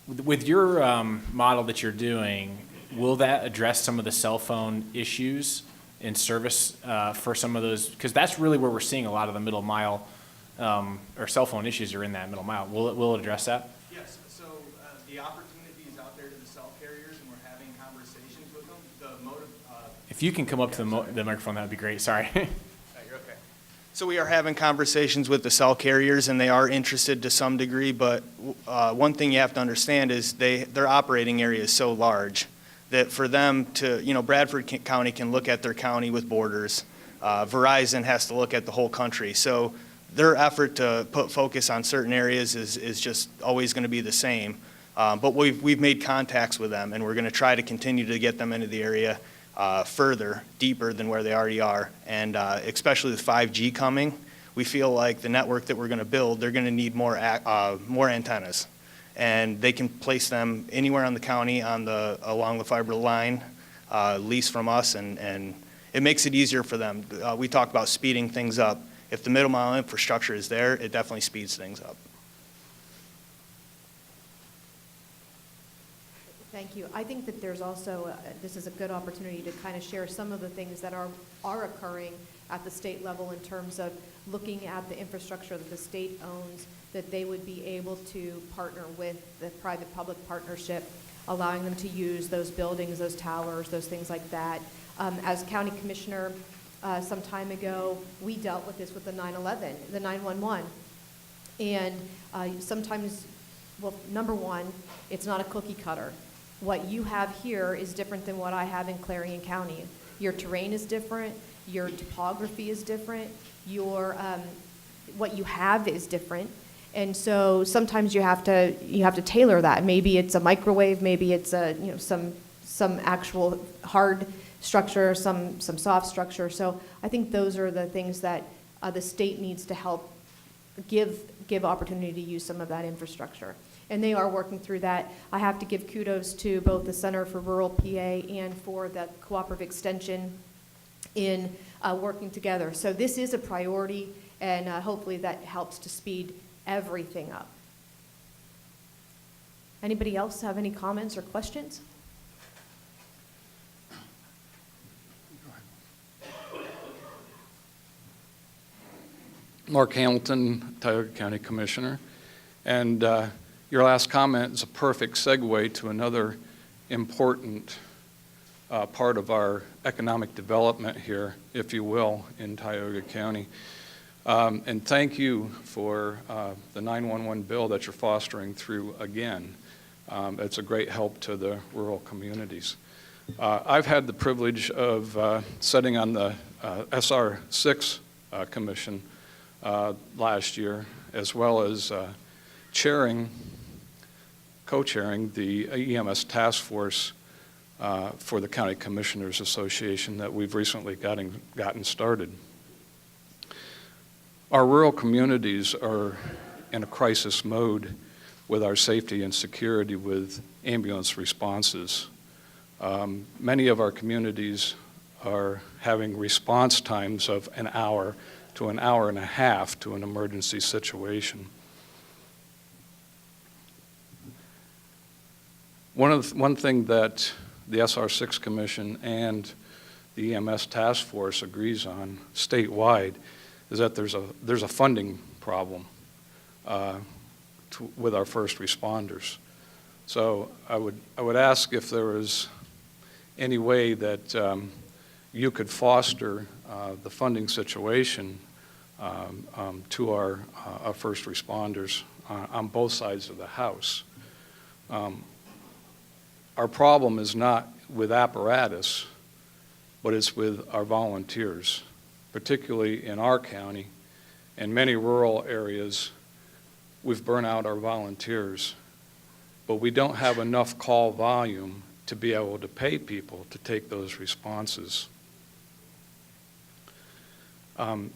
With your model that you're doing, will that address some of the cell phone issues in service for some of those? Because that's really where we're seeing a lot of the middle mile or cell phone issues are in that middle mile. Will it address that? Yes. So the opportunity is out there to the cell carriers, and we're having conversations with them. The motive. If you can come up to the microphone, that would be great. Sorry. You're okay. So we are having conversations with the cell carriers, and they are interested to some degree. But one thing you have to understand is their operating area is so large that for them to, Bradford County can look at their county with borders. Verizon has to look at the whole country. So their effort to put focus on certain areas is just always going to be the same. But we've made contacts with them, and we're going to try to continue to get them into the area further, deeper than where they already are. And especially with 5G coming, we feel like the network that we're going to build, they're going to need more antennas. And they can place them anywhere on the county along the fiber line. lease from us, and it makes it easier for them. We talk about speeding things up. If the middle mile infrastructure is there, it definitely speeds things up. Thank you. I think that there's also, this is a good opportunity to kind of share some of the things that are occurring at the state level in terms of looking at the infrastructure that the state owns, that they would be able to partner with the private-public partnership, allowing them to use those buildings, those towers, those things like that. As county commissioner some time ago, we dealt with this with the 911, the 911. And sometimes, well, number one, it's not a cookie cutter. What you have here is different than what I have in Clarion County. Your terrain is different, your topography is different, your what you have is different. And so sometimes you have to tailor that. Maybe it's a microwave, maybe it's a some actual hard structure, some soft structure. So I think those are the things that the state needs to help give opportunity to use some of that infrastructure. And they are working through that. I have to give kudos to both the Center for Rural PA and for the Cooperative Extension in working together. So this is a priority, and hopefully that helps to speed everything up. Anybody else have any comments or questions? Mark Hamilton, Tioga County Commissioner. And your last comment is a perfect segue to another important part of our economic development here, if you will, in Tioga County. And thank you for the 911 bill that you're fostering through again. It's a great help to the rural communities. I've had the privilege of sitting on the SR6 Commission last year, as well as co-chairing the EMS task force for the County Commissioners Association that we've recently gotten started. Our rural communities are in a crisis mode with our safety and security with ambulance responses. Many of our communities are having response times of an hour to an hour and a half to an emergency situation. One thing that the SR6 Commission and the EMS Task Force agrees on statewide is that there's a funding problem with our first responders. So I would ask if there was any way that you could foster the funding situation to our first responders on both sides of the house. Our problem is not with apparatus, but it's with our volunteers, particularly in our county and many rural areas. We've burnt out our volunteers, but we don't have enough call volume to be able to pay people to take those responses.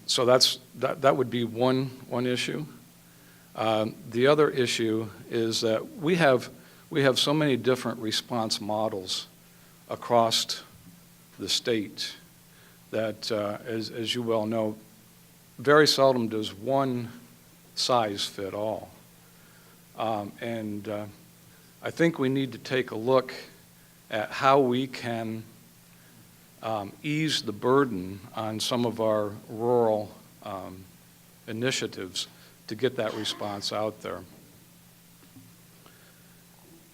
So that would be one issue. The other issue is that we have so many different response models across the state that, as you well know, very seldom does one size fit all. And I think we need to take a look at how we can ease the burden on some of our rural initiatives to get that response out there.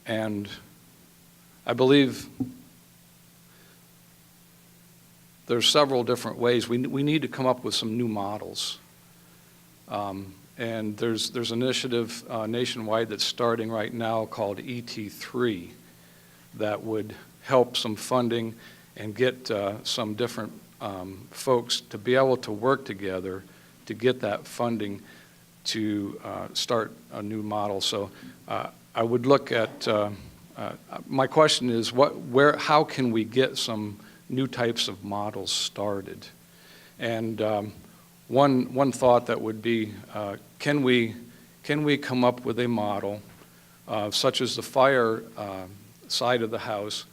And I believe there's several different ways. We need to come up with some new models. And there's an initiative nationwide that's starting right now called ET3 that would help some funding and get some different folks to be able to work together to get that funding to start a new model. So I would look at, my question is, how can we get some new types of models started? And one thought that would be, can we come up with a model, such as the fire side of the house,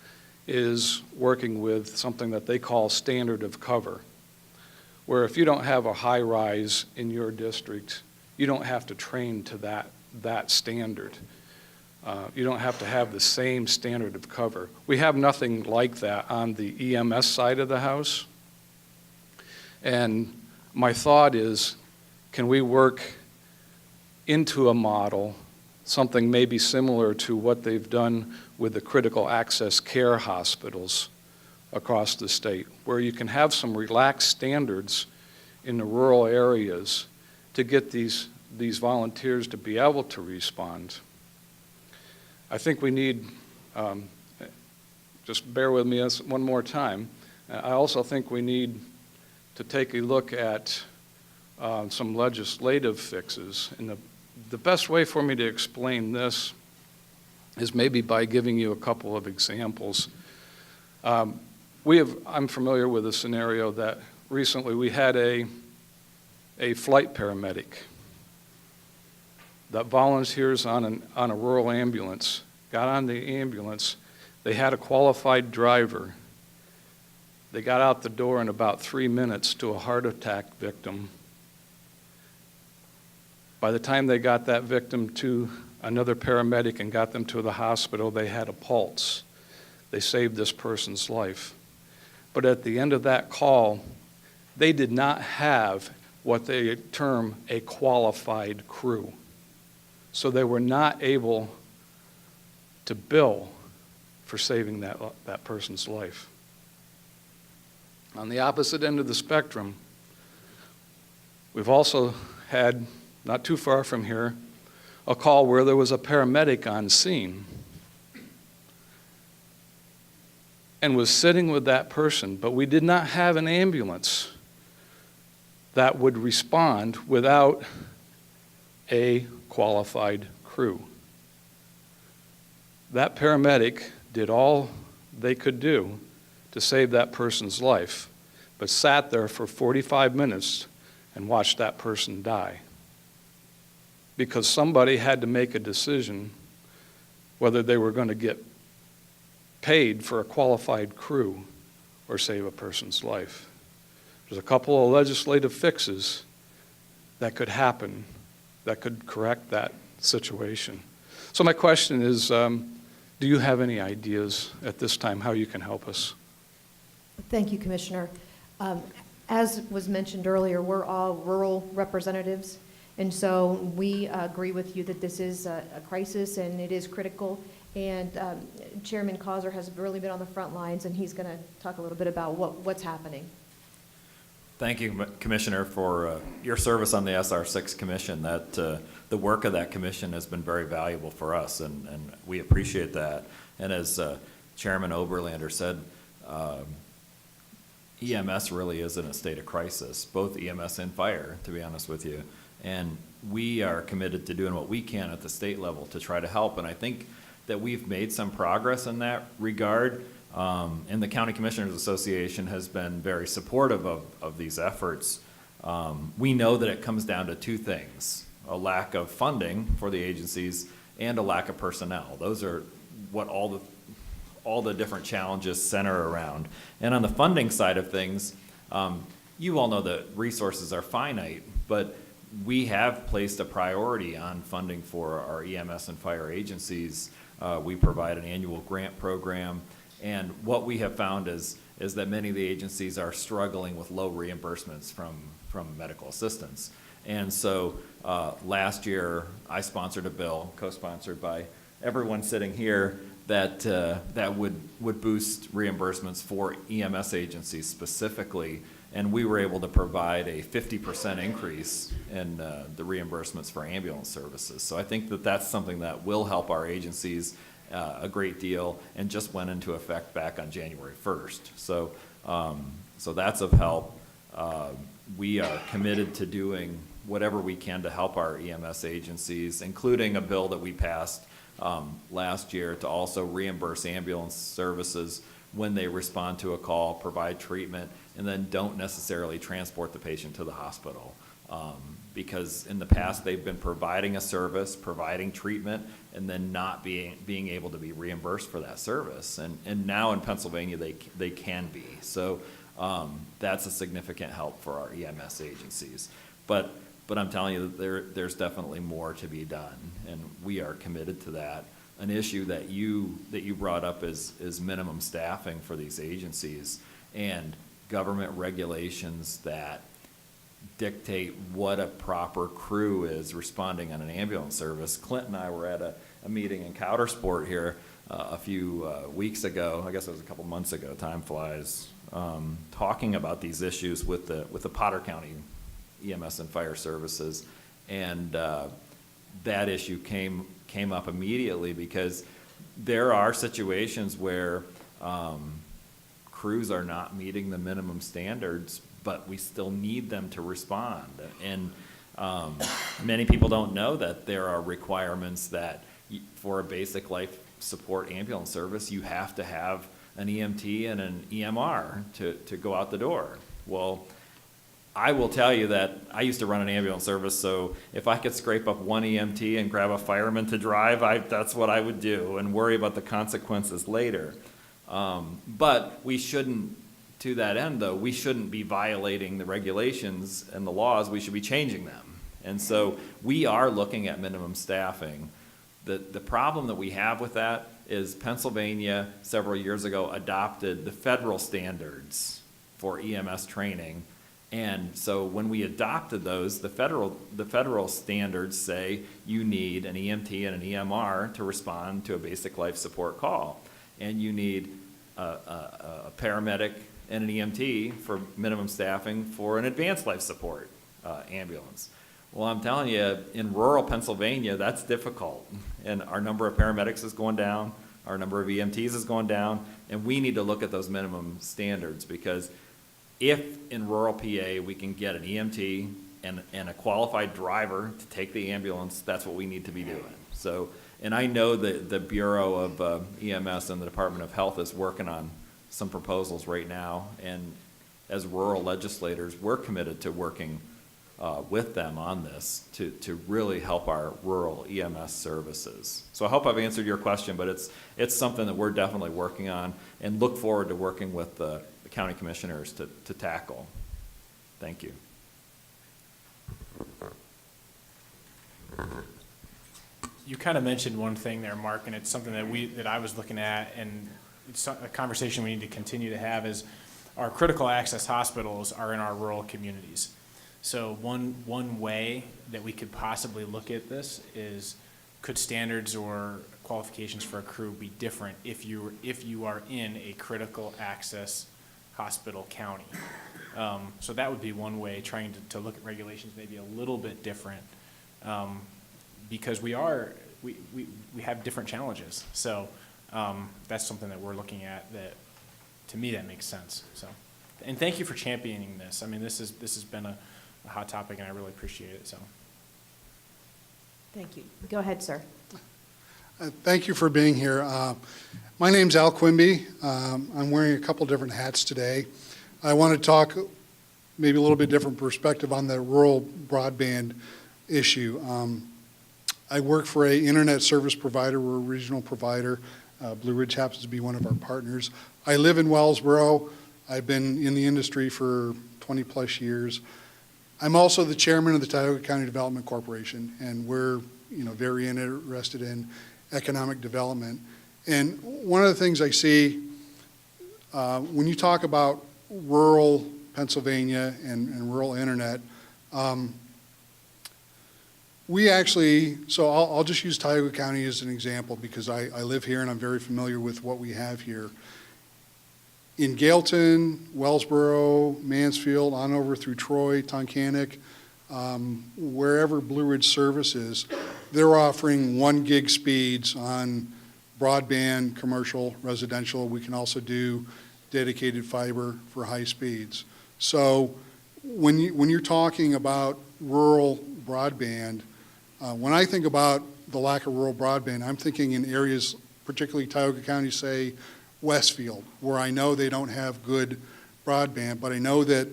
is working with something that they call standard of cover, where if you don't have a high rise in your district, you don't have to train to that standard. You don't have to have the same standard of cover. We have nothing like that on the EMS side of the house. And my thought is, can we work into a model, something maybe similar to what they've done with the critical access care hospitals across the state, where you can have some relaxed standards in the rural areas to get these volunteers to be able to respond. I think we need, just bear with me one more time, I also think we need to take a look at some legislative fixes. And the best way for me to explain this is maybe by giving you a couple of examples. I'm familiar with a scenario that recently we had a flight paramedic that volunteers on a rural ambulance, got on the ambulance, they had a qualified driver. They got out the door in about 3 minutes to a heart attack victim. By the time they got that victim to another paramedic and got them to the hospital, they had a pulse. They saved this person's life. But at the end of that call, they did not have what they term a qualified crew. So they were not able to bill for saving that person's life. On the opposite end of the spectrum, we've also had, not too far from here, a call where there was a paramedic on scene and was sitting with that person, but we did not have an ambulance that would respond without a qualified crew. That paramedic did all they could do to save that person's life, but sat there for 45 minutes and watched that person die. Because somebody had to make a decision whether they were going to get paid for a qualified crew or save a person's life. There's a couple of legislative fixes that could happen that could correct that situation. So my question is, do you have any ideas at this time how you can help us? Thank you, Commissioner. As was mentioned earlier, we're all rural representatives, and so we agree with you that this is a crisis and it is critical. And Chairman Causer has really been on the front lines, and he's going to talk a little bit about what's happening. Thank you, Commissioner, for your service on the SR6 Commission. That the work of that commission has been very valuable for us, and we appreciate that. And as Chairman Oberlander said, EMS really is in a state of crisis, both EMS and fire, to be honest with you. And we are committed to doing what we can at the state level to try to help. And I think that we've made some progress in that regard. And the County Commissioners Association has been very supportive of these efforts. We know that it comes down to two things: a lack of funding for the agencies and a lack of personnel. Those are what all the different challenges center around. And on the funding side of things, you all know that resources are finite, but we have placed a priority on funding for our EMS and fire agencies. We provide an annual grant program. And what we have found is that many of the agencies are struggling with low reimbursements from medical assistance. And so last year, I sponsored a bill, co-sponsored by everyone sitting here, that would boost reimbursements for EMS agencies specifically. And we were able to provide a 50% increase in the reimbursements for ambulance services. So I think that that's something that will help our agencies a great deal, and just went into effect back on January 1st. So, so that's of help. We are committed to doing whatever we can to help our EMS agencies, including a bill that we passed last year to also reimburse ambulance services when they respond to a call, provide treatment, and then don't necessarily transport the patient to the hospital. because in the past they've been providing a service, providing treatment, and then not being able to be reimbursed for that service. And now in Pennsylvania they can be. So that's a significant help for our EMS agencies. But I'm telling you that there's definitely more to be done, and we are committed to that. An issue that you brought up is minimum staffing for these agencies and government regulations that dictate what a proper crew is responding on an ambulance service. Clint and I were at a meeting in Coudersport here a few weeks ago. I guess it was a couple months ago. Time flies. Talking about these issues with the Potter County EMS and fire services, and that issue came up immediately because there are situations where crews are not meeting the minimum standards, but we still need them to respond. And many people don't know that there are requirements that for a basic life support ambulance service, you have to have an EMT and an EMR to go out the door. Well, I will tell you that I used to run an ambulance service, so if I could scrape up one EMT and grab a fireman to drive, that's what I would do and worry about the consequences later. But we shouldn't, to that end though, we shouldn't be violating the regulations and the laws. We should be changing them. And so we are looking at minimum staffing. The problem that we have with that is Pennsylvania several years ago adopted the federal standards for EMS training. And so when we adopted those, the federal standards say you need an EMT and an EMR to respond to a basic life support call. And you need a paramedic and an EMT for minimum staffing for an advanced life support ambulance. Well, I'm telling you, in rural Pennsylvania, that's difficult. And our number of paramedics is going down, our number of EMTs is going down, and we need to look at those minimum standards, because if in rural PA we can get an EMT and a qualified driver to take the ambulance, that's what we need to be doing. So, and I know that the Bureau of EMS and the Department of Health is working on some proposals right now, and as rural legislators, we're committed to working with them on this to really help our rural EMS services. So I hope I've answered your question, but it's something that we're definitely working on and look forward to working with the county commissioners to tackle. Thank you. You kind of mentioned one thing there, Mark, and it's something that I was looking at, and it's a conversation we need to continue to have, is our critical access hospitals are in our rural communities. So one way that we could possibly look at this is, could standards or qualifications for a crew be different if you are in a critical access hospital county? So that would be one way, trying to look at regulations maybe a little bit different, because we have different challenges. So that's something that we're looking at that, to me, that makes sense. So, and thank you for championing this. I mean, this has been a hot topic, and I really appreciate it. So, Thank you. Go ahead, sir. Thank you for being here. My name's Al Quimby. I'm wearing a couple different hats today. I want to talk maybe a little bit different perspective on the rural broadband issue. I work for an internet service provider. We're a regional provider. Blue Ridge happens to be one of our partners. I live in Wellsboro. I've been in the industry for 20 plus years. I'm also the chairman of the Tioga County Development Corporation, and we're very interested in economic development. And one of the things I see when you talk about rural Pennsylvania and rural internet, we actually, so I'll just use Tioga County as an example because I live here and I'm very familiar with what we have here. In Gailton, Wellsboro, Mansfield, on over through Troy, Tunkhannock, wherever Blue Ridge Service is, they're offering 1 gig speeds on broadband, commercial, residential. We can also do dedicated fiber for high speeds. So when you're talking about rural broadband, when I think about the lack of rural broadband, I'm thinking in areas, particularly Tioga County, say Westfield, where I know they don't have good broadband, but I know that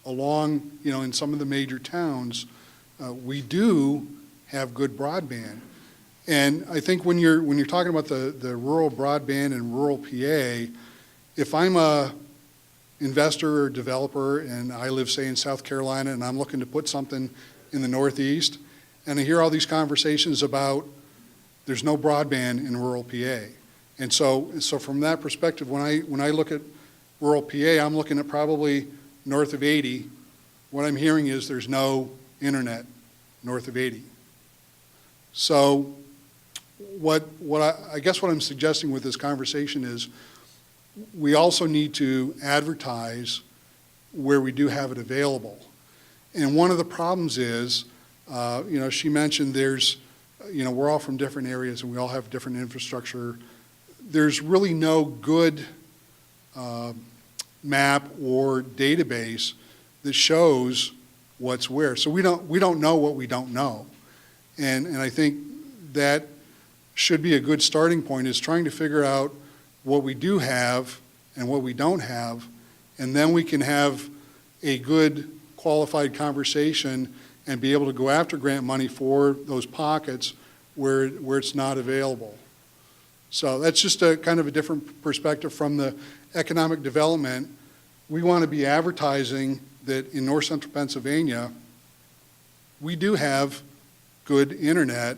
along, in some of the major towns, we do have good broadband. And I think when you're talking about the rural broadband in rural PA, if I'm a investor or developer and I live, say, in South Carolina and I'm looking to put something in the Northeast, and I hear all these conversations about there's no broadband in rural PA. And so from that perspective, when I look at rural PA, I'm looking at probably north of 80. What I'm hearing is there's no internet north of 80. So I guess what I'm suggesting with this conversation is we also need to advertise where we do have it available. And one of the problems is, she mentioned there's, we're all from different areas and we all have different infrastructure. There's really no good map or database that shows what's where. So we don't know what we don't know. And I think that should be a good starting point, is trying to figure out what we do have and what we don't have, and then we can have a good qualified conversation and be able to go after grant money for those pockets where it's not available. So that's just a kind of a different perspective from the economic development. We want to be advertising that in north central Pennsylvania, we do have good internet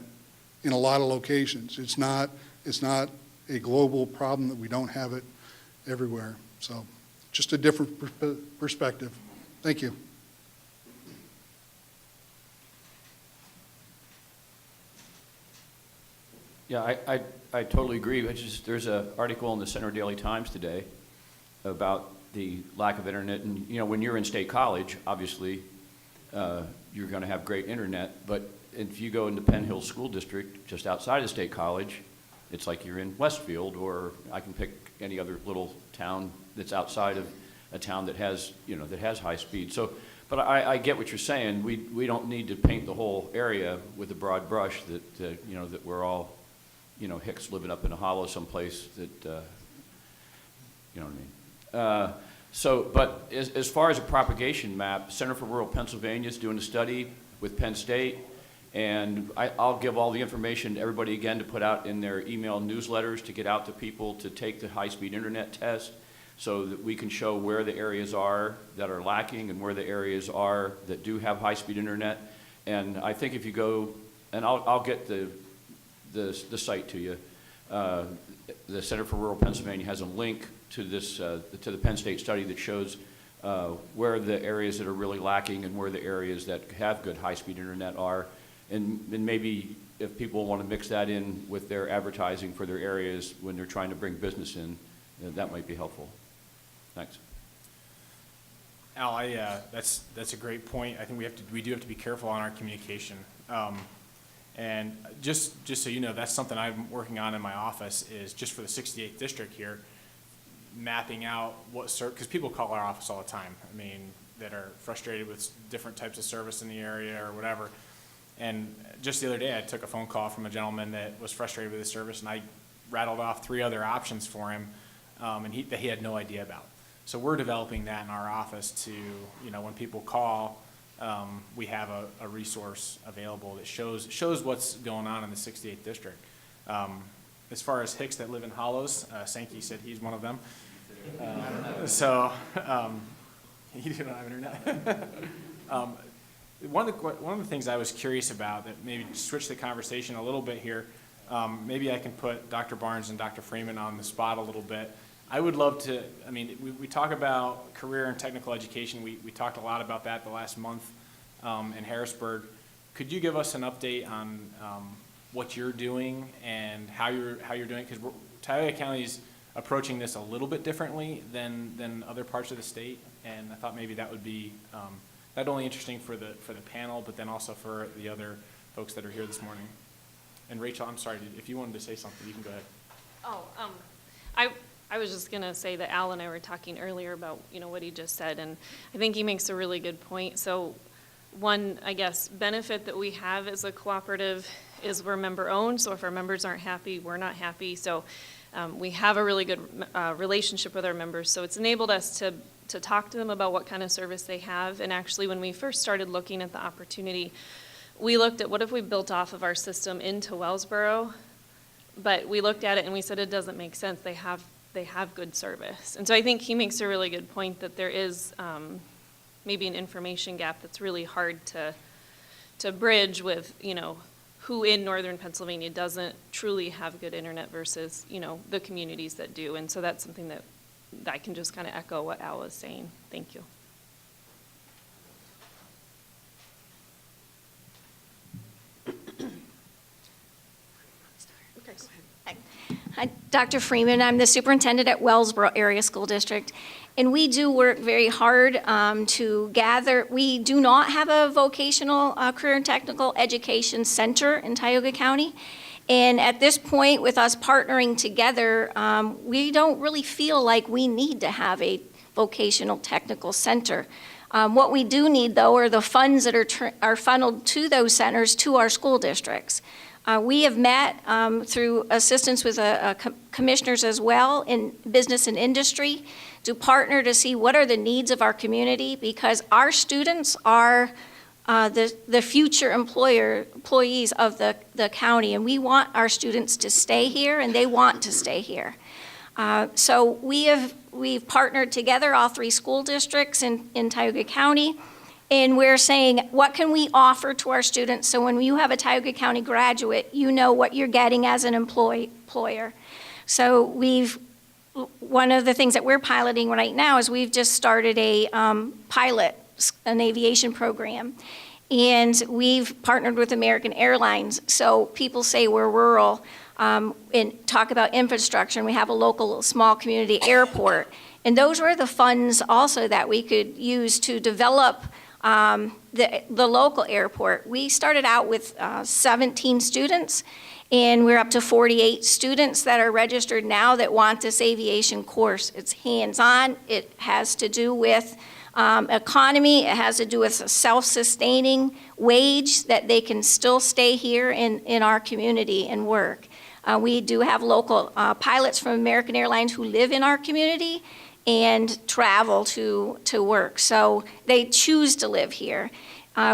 in a lot of locations. It's not a global problem that we don't have it everywhere. So just a different perspective. Thank you. Yeah, I totally agree. There's an article in the Center Daily Times today about the lack of internet. And, when you're in State College, obviously, you're going to have great internet. But if you go into Penn Hill School District, just outside of State College, it's like you're in Westfield, or I can pick any other little town that's outside of a town that has, that has high speed. So, but I get what you're saying. We don't need to paint the whole area with a broad brush that, that we're all, hicks living up in a hollow someplace that, you know what I mean? But as far as a propagation map, Center for Rural Pennsylvania is doing a study with Penn State, and I'll give all the information to everybody again to put out in their email newsletters to get out to people to take the high-speed internet test so that we can show where the areas are that are lacking and where the areas are that do have high-speed internet. And I think if you go, and I'll get the site to you, the Center for Rural Pennsylvania has a link to this, to the Penn State study that shows where the areas that are really lacking and where the areas that have good high-speed internet are. And maybe if people want to mix that in with their advertising for their areas when they're trying to bring business in, that might be helpful. Thanks. Al, that's a great point. I think we do have to be careful on our communication. And just so you know, that's something I'm working on in my office, is just for the 68th district here, mapping out because people call our office all the time. I mean, that are frustrated with different types of service in the area or whatever. And just the other day, I took a phone call from a gentleman that was frustrated with his service, and I rattled off 3 other options for him, that he had no idea about. So we're developing that in our office to, when people call, we have a resource available that shows what's going on in the 68th district. As far as hicks that live in hollows, Sankey said he's one of them. You do not have internet. One of the things I was curious about, that maybe switch the conversation a little bit here, maybe I can put Dr. Barnes and Dr. Freeman on the spot a little bit. I would love to, we talk about career and technical education. We talked a lot about that the last month in Harrisburg. Could you give us an update on what you're doing and how you're doing? Because Tioga County is approaching this a little bit differently than other parts of the state, and I thought maybe that would be not only interesting for the panel, but then also for the other folks that are here this morning. And Rachel, I'm sorry, if you wanted to say something, you can go ahead. I was just going to say that Al and I were talking earlier about, what he just said, and I think he makes a really good point. So one, I guess, benefit that we have as a cooperative is we're member-owned, so if our members aren't happy, we're not happy. So we have a really good relationship with our members, so it's enabled us to talk to them about what kind of service they have. And actually, when we first started looking at the opportunity we looked at what if we built off of our system into Wellsboro, but we looked at it and we said it doesn't make sense. They have good service. And so I think he makes a really good point that there is maybe an information gap that's really hard to bridge with, who in northern Pennsylvania doesn't truly have good internet versus, the communities that do. And so that's something that I can just kind of echo what Al was saying. Thank you. Hi, Dr. Freeman. I'm the superintendent at Wellsboro Area School District, and we do work very hard to gather. We do not have a vocational career and technical education center in Tioga County, and at this point, with us partnering together, we don't really feel like we need to have a vocational technical center. What we do need, though, are the funds that are funneled to those centers to our school districts. We have met through assistance with commissioners as well in business and industry to partner to see what are the needs of our community, because our students are the future employees of the county, and we want our students to stay here, and they want to stay here. So we've partnered together, all 3 school districts in Tioga County, and we're saying, what can we offer to our students so when you have a Tioga County graduate, you know what you're getting as an employer. So one of the things that we're piloting right now is we've just started an aviation program. And we've partnered with American Airlines. So people say we're rural and talk about infrastructure, and we have a local small community airport. And those were the funds also that we could use to develop the local airport. We started out with 17 students, and we're up to 48 students that are registered now that want this aviation course. It's hands-on. It has to do with economy. It has to do with a self-sustaining wage that they can still stay here in our community and work. We do have local pilots from American Airlines who live in our community and travel to work. So they choose to live here.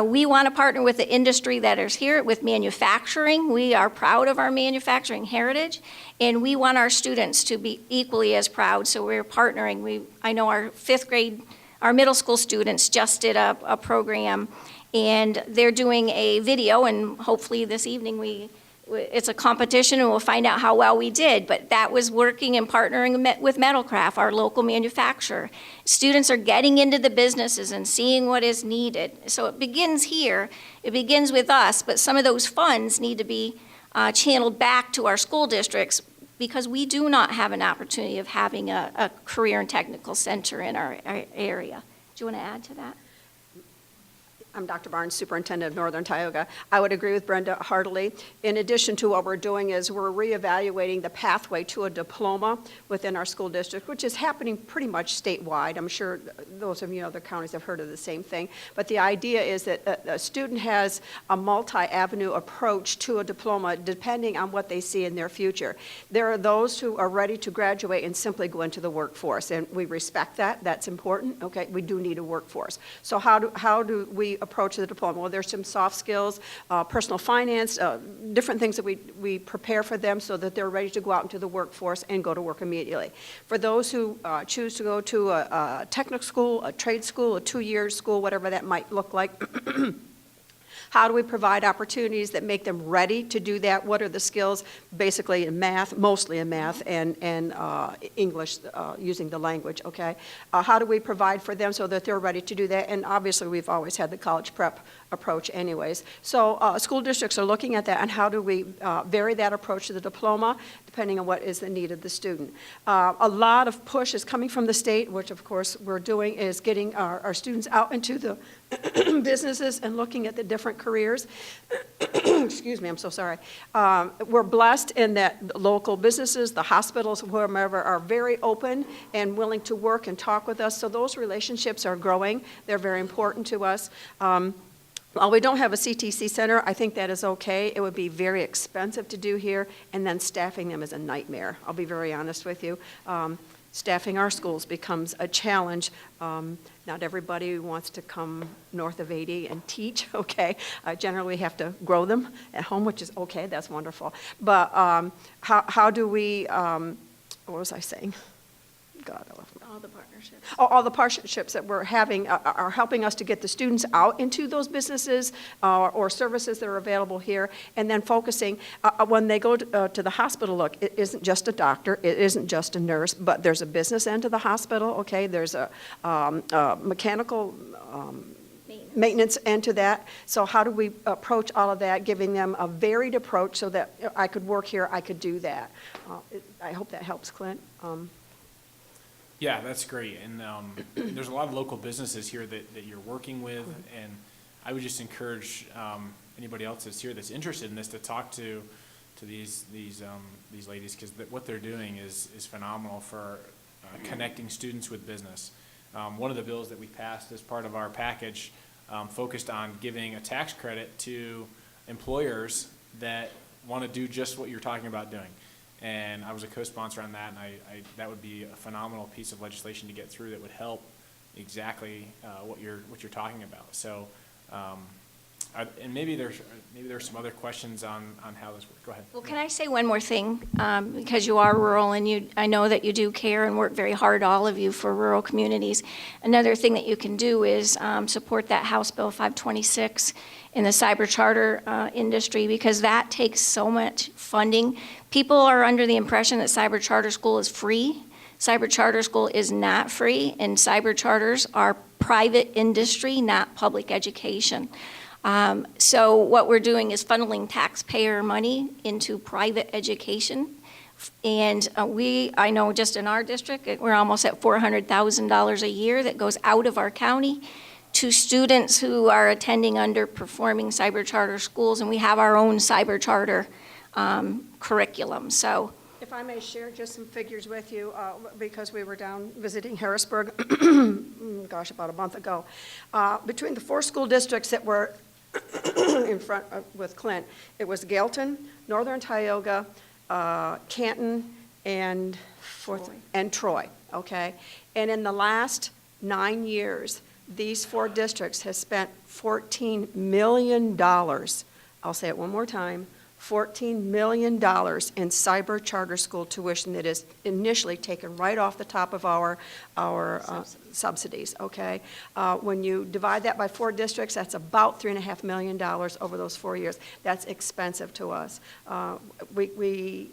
We want to partner with the industry that is here, with manufacturing. We are proud of our manufacturing heritage, and we want our students to be equally as proud, so we're partnering. I know our 5th grade, our middle school students just did a program, and they're doing a video, and hopefully this evening it's a competition and we'll find out how well we did, but that was working and partnering with Metalcraft, our local manufacturer. Students are getting into the businesses and seeing what is needed. So it begins here, it begins with us, but some of those funds need to be channeled back to our school districts because we do not have an opportunity of having a career and technical center in our area. Do you want to add to that? I'm Dr. Barnes, Superintendent of Northern Tioga. I would agree with Brenda heartily. In addition to what we're doing is we're reevaluating the pathway to a diploma within our school district, which is happening pretty much statewide. I'm sure those of you in other counties have heard of the same thing. But the idea is that a student has a multi-avenue approach to a diploma depending on what they see in their future. There are those who are ready to graduate and simply go into the workforce, and we respect that. That's important. Okay, we do need a workforce. So how do we approach the diploma? Well, there's some soft skills, personal finance, different things that we prepare for them so that they're ready to go out into the workforce and go to work immediately. For those who choose to go to a technical school, a trade school, a 2-year school, whatever that might look like, how do we provide opportunities that make them ready to do that? What are the skills, basically in math, mostly in math, and English, using the language, okay? How do we provide for them so that they're ready to do that? And obviously, we've always had the college prep approach anyways. So school districts are looking at that, and how do we vary that approach to the diploma, depending on what is the need of the student. A lot of push is coming from the state, which of course we're doing, is getting our students out into the businesses and looking at the different careers. Excuse me, I'm so sorry. We're blessed in that local businesses, the hospitals, whomever, are very open and willing to work and talk with us. So those relationships are growing. They're very important to us. While we don't have a CTC center, I think that is okay. It would be very expensive to do here, and then staffing them is a nightmare. I'll be very honest with you. staffing our schools becomes a challenge. Not everybody wants to come north of 80 and teach, okay? Generally, we have to grow them at home, which is okay, that's wonderful. But how do we, what was I saying? God, I love All the partnerships. all the partnerships that we're having are helping us to get the students out into those businesses or services that are available here, and then focusing when they go to the hospital. Look, it isn't just a doctor, it isn't just a nurse, but there's a business end to the hospital, okay? There's a mechanical maintenance end to that. So how do we approach all of that, giving them a varied approach so that I could work here, I could do that. I hope that helps, Clint. Yeah, that's great. And there's a lot of local businesses here that you're working with, and I would just encourage anybody else that's here that's interested in this to talk to these ladies, because what they're doing is phenomenal for connecting students with business. One of the bills that we passed as part of our package focused on giving a tax credit to employers that want to do just what you're talking about doing. And I was a co-sponsor on that, and that would be a phenomenal piece of legislation to get through that would help exactly what you're talking about. So, and maybe there's some other questions on how this works. Go ahead. Well, can I say one more thing? Because you are rural, and I know that you do care and work very hard, all of you, for rural communities. Another thing that you can do is support that House Bill 526 in the cyber charter industry, because that takes so much funding. People are under the impression that cyber charter school is free. Cyber charter school is not free, and cyber charters are private industry, not public education. So what we're doing is funneling taxpayer money into private education. And I know just in our district, we're almost at $400,000 a year that goes out of our county to students who are attending underperforming cyber charter schools, and we have our own cyber charter curriculum. So, If I may share just some figures with you, because we were down visiting Harrisburg, gosh, about a month ago. Between the 4 school districts that were in front with Clint, it was Gailton, Northern Tioga, Canton, and Troy, okay? And in the last 9 years, these 4 districts have spent $14 million. I'll say it one more time. $14 million in cyber charter school tuition that is initially taken right off the top of our subsidies, okay? When you divide that by 4 districts, that's about $3.5 million over those 4 years. That's expensive to us. We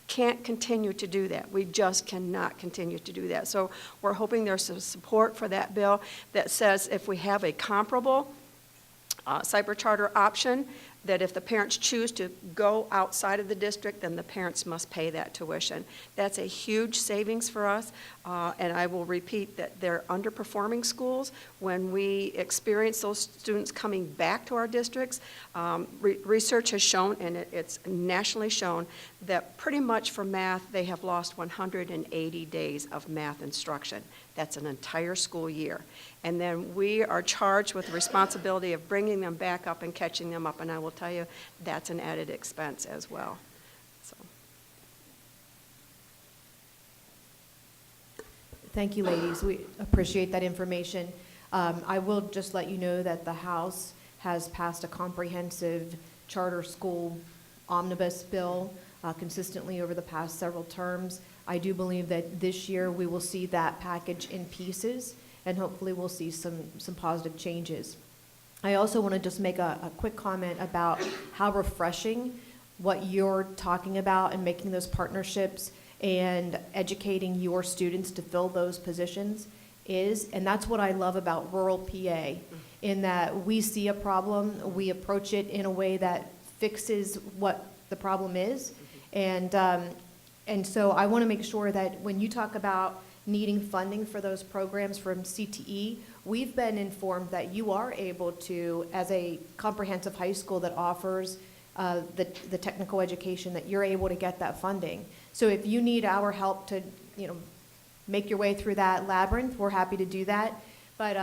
can't continue to do that. We just cannot continue to do that. So we're hoping there's some support for that bill that says if we have a comparable cyber charter option, that if the parents choose to go outside of the district, then the parents must pay that tuition. That's a huge savings for us, and I will repeat that they're underperforming schools. When we experience those students coming back to our districts, research has shown, and it's nationally shown, that pretty much for math, they have lost 180 days of math instruction. That's an entire school year. And then we are charged with the responsibility of bringing them back up and catching them up, and I will tell you, that's an added expense as well. So. Thank you, ladies. We appreciate that information. I will just let you know that the House has passed a comprehensive charter school omnibus bill consistently over the past several terms. I do believe that this year we will see that package in pieces, and hopefully we'll see some positive changes. I also want to just make a quick comment about how refreshing what you're talking about and making those partnerships and educating your students to fill those positions is, and that's what I love about rural PA, in that we see a problem, we approach it in a way that fixes what the problem is, and so I want to make sure that when you talk about needing funding for those programs from CTE, we've been informed that you are able to, as a comprehensive high school that offers the technical education, that you're able to get that funding. So if you need our help to, make your way through that labyrinth, we're happy to do that. But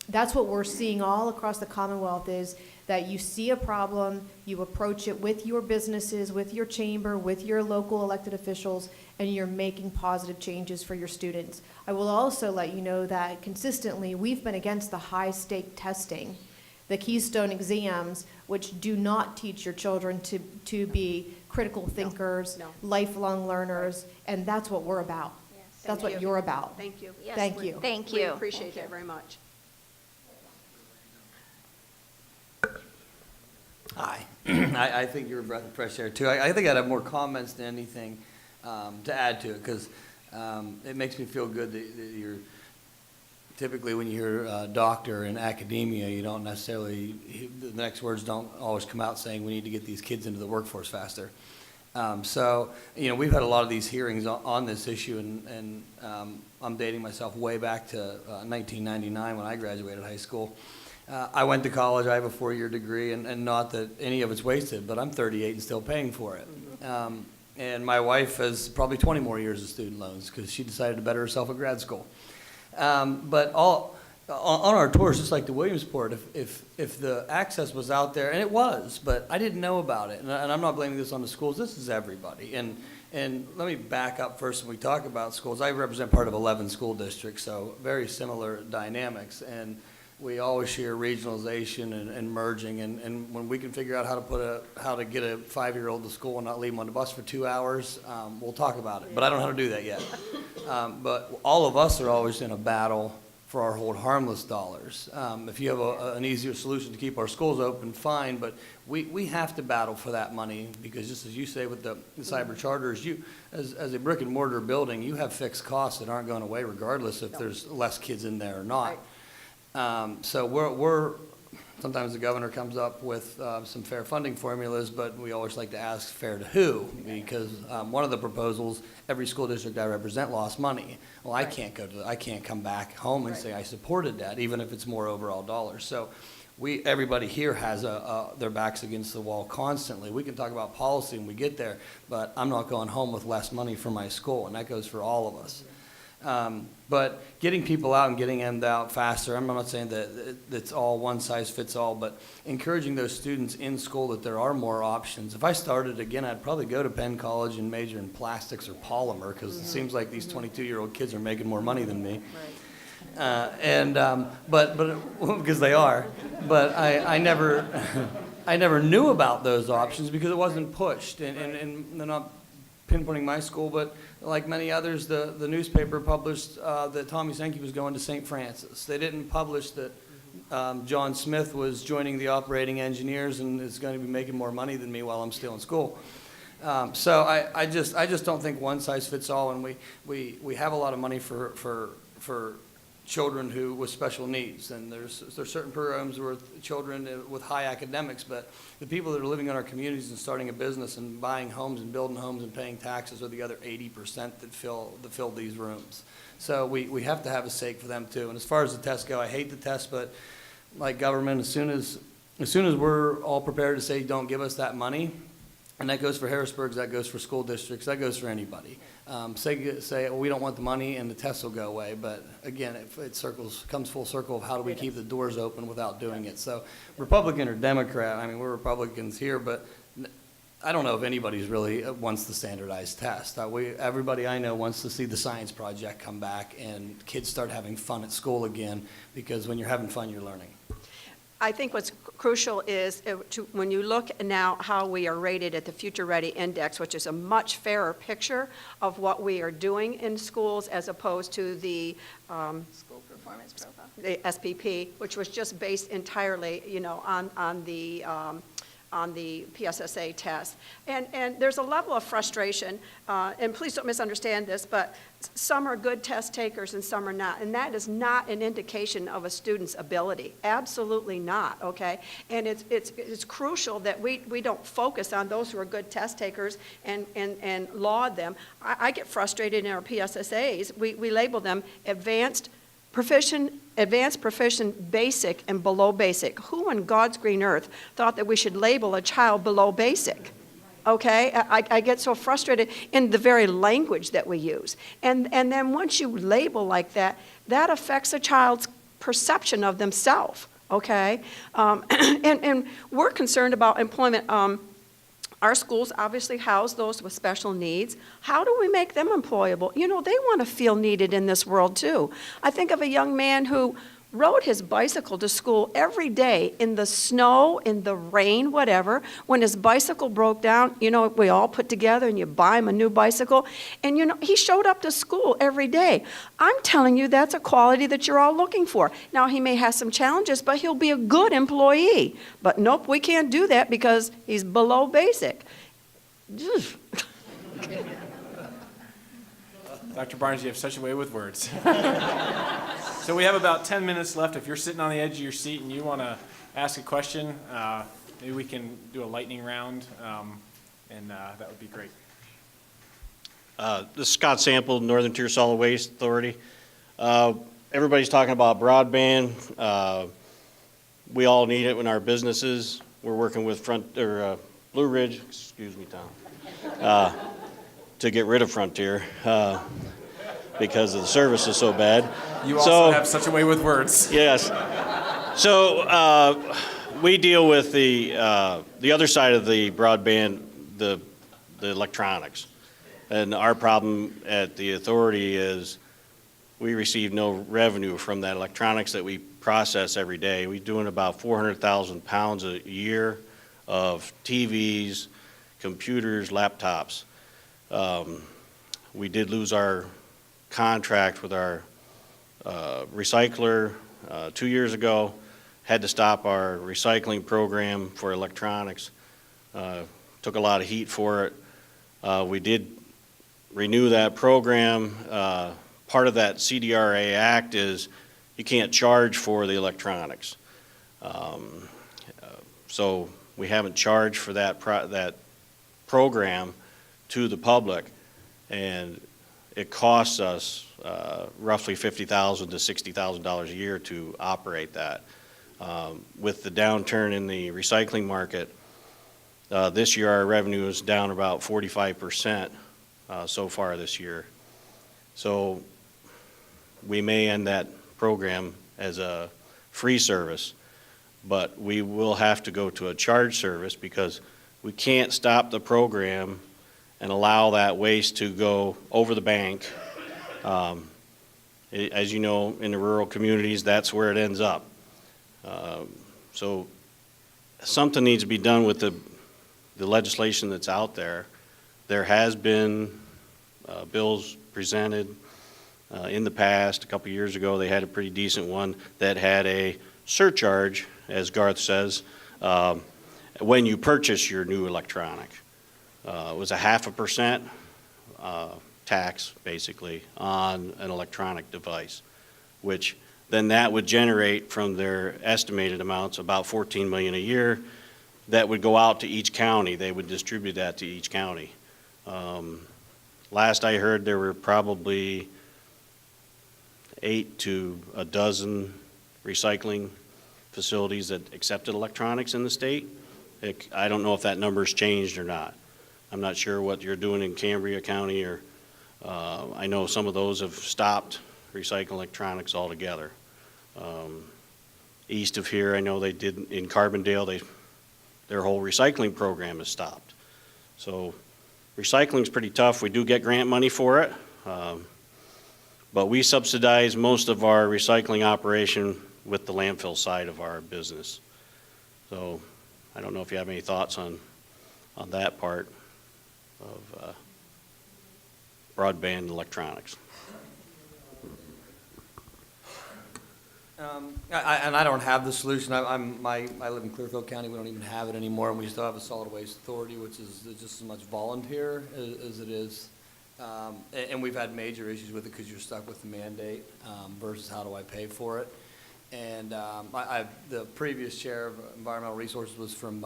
That's what we're seeing all across the Commonwealth, is that you see a problem, you approach it with your businesses, with your chamber, with your local elected officials, and you're making positive changes for your students. I will also let you know that consistently we've been against the high-stake testing, the Keystone exams, which do not teach your children to be critical thinkers, lifelong learners, and that's what we're about. That's what you're about. Thank you. Thank you. Thank We you. appreciate that very much. Hi. I think you're a breath of fresh air, too. I think I'd have more comments than anything to add to it, because it makes me feel good that you're, typically when you hear doctor in academia, you don't necessarily, the next words don't always come out saying we need to get these kids into the workforce faster. So, you know, we've had a lot of these hearings on this issue, and I'm dating myself way back to 1999 when I graduated high school. I went to college. I have a 4-year degree, and not that any of it's wasted, but I'm 38 and still paying for it. And my wife has probably 20 more years of student loans because she decided to better herself at grad school. But on our tours, just like the Williamsport, if the access was out there, and it was, but I didn't know about it, and I'm not blaming this on the schools. This is everybody. And let me back up first when we talk about schools. I represent part of 11 school districts, so very similar dynamics. And we always hear regionalization and merging, and when we can figure out how to get a 5-year-old to school and not leave him on the bus for 2 hours, we'll talk about it. But I don't know how to do that yet. But all of us are always in a battle for our hold harmless dollars. If you have an easier solution to keep our schools open, fine, but we have to battle for that money, because just as you say with the cyber charters, as a brick and mortar building, you have fixed costs that aren't going away regardless if there's less kids in there or not. Right. So we're sometimes the governor comes up with some fair funding formulas, but we always like to ask fair to who, because one of the proposals, every school district I represent lost money. Well, I can't come back home and say I supported that, even if it's more overall dollars. So everybody here has their backs against the wall constantly. We can talk about policy when we get there, but I'm not going home with less money for my school, and that goes for all of us. But getting people out and getting them out faster, I'm not saying that it's all one size fits all, but encouraging those students in school that there are more options. If I started again, I'd probably go to Penn College and major in plastics or polymer, because it seems like these 22-year-old kids are making more money than me. But because they are, but I never I never knew about those options because it wasn't pushed, and they're not pinpointing my school, but like many others, the newspaper published that Tommy Sankey was going to St. Francis. They didn't publish that John Smith was joining the operating engineers and is going to be making more money than me while I'm still in school. So I just don't think one size fits all, and we have a lot of money for children with special needs, and there's certain programs with children with high academics, but the people that are living in our communities and starting a business and buying homes and building homes and paying taxes are the other 80% that fill these rooms. So we have to have a stake for them too. And as far as the tests go, I hate the tests, but like government, as soon as we're all prepared to say don't give us that money, and that goes for Harrisburg's, that goes for school districts, that goes for anybody. Say well, we don't want the money and the tests will go away. But again, it comes full circle of how do we keep the doors open without doing it. So Republican or Democrat, I mean, we're Republicans here, but I don't know if anybody's really wants the standardized test. Everybody I know wants to see the science project come back and kids start having fun at school again, because when you're having fun, you're learning. I think what's crucial is when you look now how we are rated at the Future Ready Index, which is a much fairer picture of what we are doing in schools as opposed to the School performance profile. the SPP, which was just based entirely, on the PSSA test. And there's a level of frustration, and please don't misunderstand this, but some are good test takers and some are not, and that is not an indication of a student's ability. Absolutely not, okay? And it's crucial that we don't focus on those who are good test takers and laud them. I get frustrated in our PSSAs. We label them advanced, proficient, basic, and below basic. Who on God's green earth thought that we should label a child below basic? Okay, I get so frustrated in the very language that we use. And then once you label like that, that affects a child's perception of themselves, okay? And we're concerned about employment. Our schools obviously house those with special needs. How do we make them employable? You know, they want to feel needed in this world too. I think of a young man who rode his bicycle to school every day in the snow, in the rain, whatever. When his bicycle broke down, you know, we all put together and you buy him a new bicycle. And, you know, he showed up to school every day. I'm telling you, that's a quality that you're all looking for. Now, he may have some challenges, but he'll be a good employee. But nope, we can't do that because he's below basic. Dr. Barnes, you have such a way with words. So we have about 10 minutes left. If you're sitting on the edge of your seat and you want to ask a question, maybe we can do a lightning round, and that would be great. This is Scott Sample, Northern Tier Solid Waste Authority. Everybody's talking about broadband. We all need it in our businesses. We're working with Blue Ridge, excuse me, Tom, to get rid of Frontier because the service is so bad. You also have such a way with words. Yes. So we deal with the other side of the broadband, the electronics. And our problem at the authority is we receive no revenue from that electronics that we process every day. We're doing about 400,000 pounds a year of TVs, computers, laptops. We did lose our contract with our recycler 2 years ago, had to stop our recycling program for electronics. Took a lot of heat for it. We did renew that program. Part of that CDRA Act is you can't charge for the electronics. So we haven't charged for that program to the public, and it costs us roughly $50,000 to $60,000 a year to operate that. With the downturn in the recycling market, this year our revenue is down about 45% so far this year. So we may end that program as a free service, but we will have to go to a charge service because we can't stop the program and allow that waste to go over the bank. As you know, in the rural communities, that's where it ends up. So something needs to be done with the legislation that's out there. There has been bills presented in the past. A couple years ago, they had a pretty decent one that had a surcharge, as Garth says, when you purchase your new electronic. It was a 0.5% tax, basically, on an electronic device, which then that would generate from their estimated amounts about $14 million a year. That would go out to each county. They would distribute that to each county. Last I heard, there were probably 8 to a dozen recycling facilities that accepted electronics in the state. I don't know if that number's changed or not. I'm not sure what you're doing in Cambria County, or I know some of those have stopped recycling electronics altogether. East of here, I know they did in Carbondale, their whole recycling program is stopped. So recycling's pretty tough. We do get grant money for it, but we subsidize most of our recycling operation with the landfill side of our business. So I don't know if you have any thoughts on that part of broadband electronics. I don't have the solution. I live in Clearfield County. We don't even have it anymore, and we still have a solid waste authority, which is just as much volunteer as it is. And we've had major issues with it because you're stuck with the mandate versus how do I pay for it. And the previous chair of environmental resources was from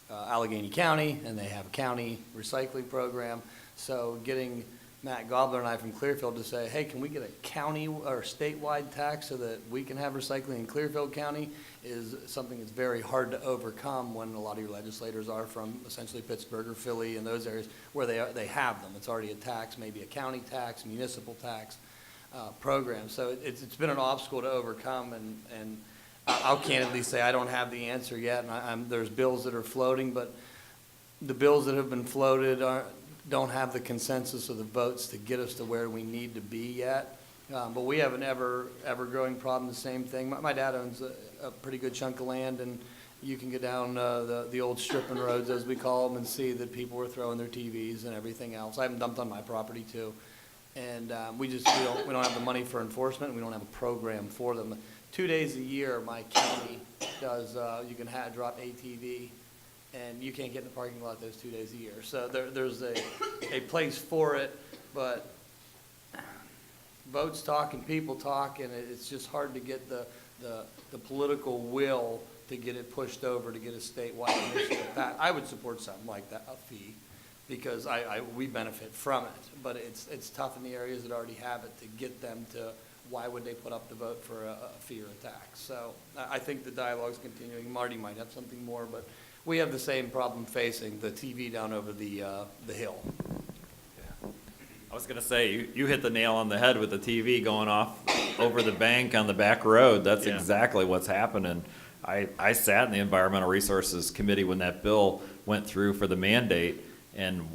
Allegheny County, and they have a county recycling program. So getting Matt Gobbler and I from Clearfield to say, hey, can we get a county or statewide tax so that we can have recycling in Clearfield County is something that's very hard to overcome when a lot of your legislators are from essentially Pittsburgh or Philly and those areas where they have them. It's already a tax, maybe a county tax, municipal tax. program. So it's been an obstacle to overcome, and I'll candidly say I don't have the answer yet. And there's bills that are floating, but the bills that have been floated don't have the consensus or the votes to get us to where we need to be yet. But we have an ever-growing problem, the same thing. My dad owns a pretty good chunk of land, and you can get down the old stripping roads, as we call them, and see that people were throwing their TVs and everything else. I haven't dumped on my property, too. And we don't have the money for enforcement. We don't have a program for them. 2 days a year, my county does, you can drop ATV, and you can't get in the parking lot those 2 days a year. So there's a place for it, but votes talk and people talk, and it's just hard to get the political will to get it pushed over to get a statewide initiative. That I would support something like that, a fee, because we benefit from it. But it's tough in the areas that already have it to get them to. Why would they put up the vote for a fee or a tax? So I think the dialogue's continuing. Marty might have something more, but we have the same problem facing the TV down over the hill. I was going to say, you hit the nail on the head with the TV going off over the bank on the back road. That's exactly what's happening. I sat in the Environmental Resources Committee when that bill went through for the mandate and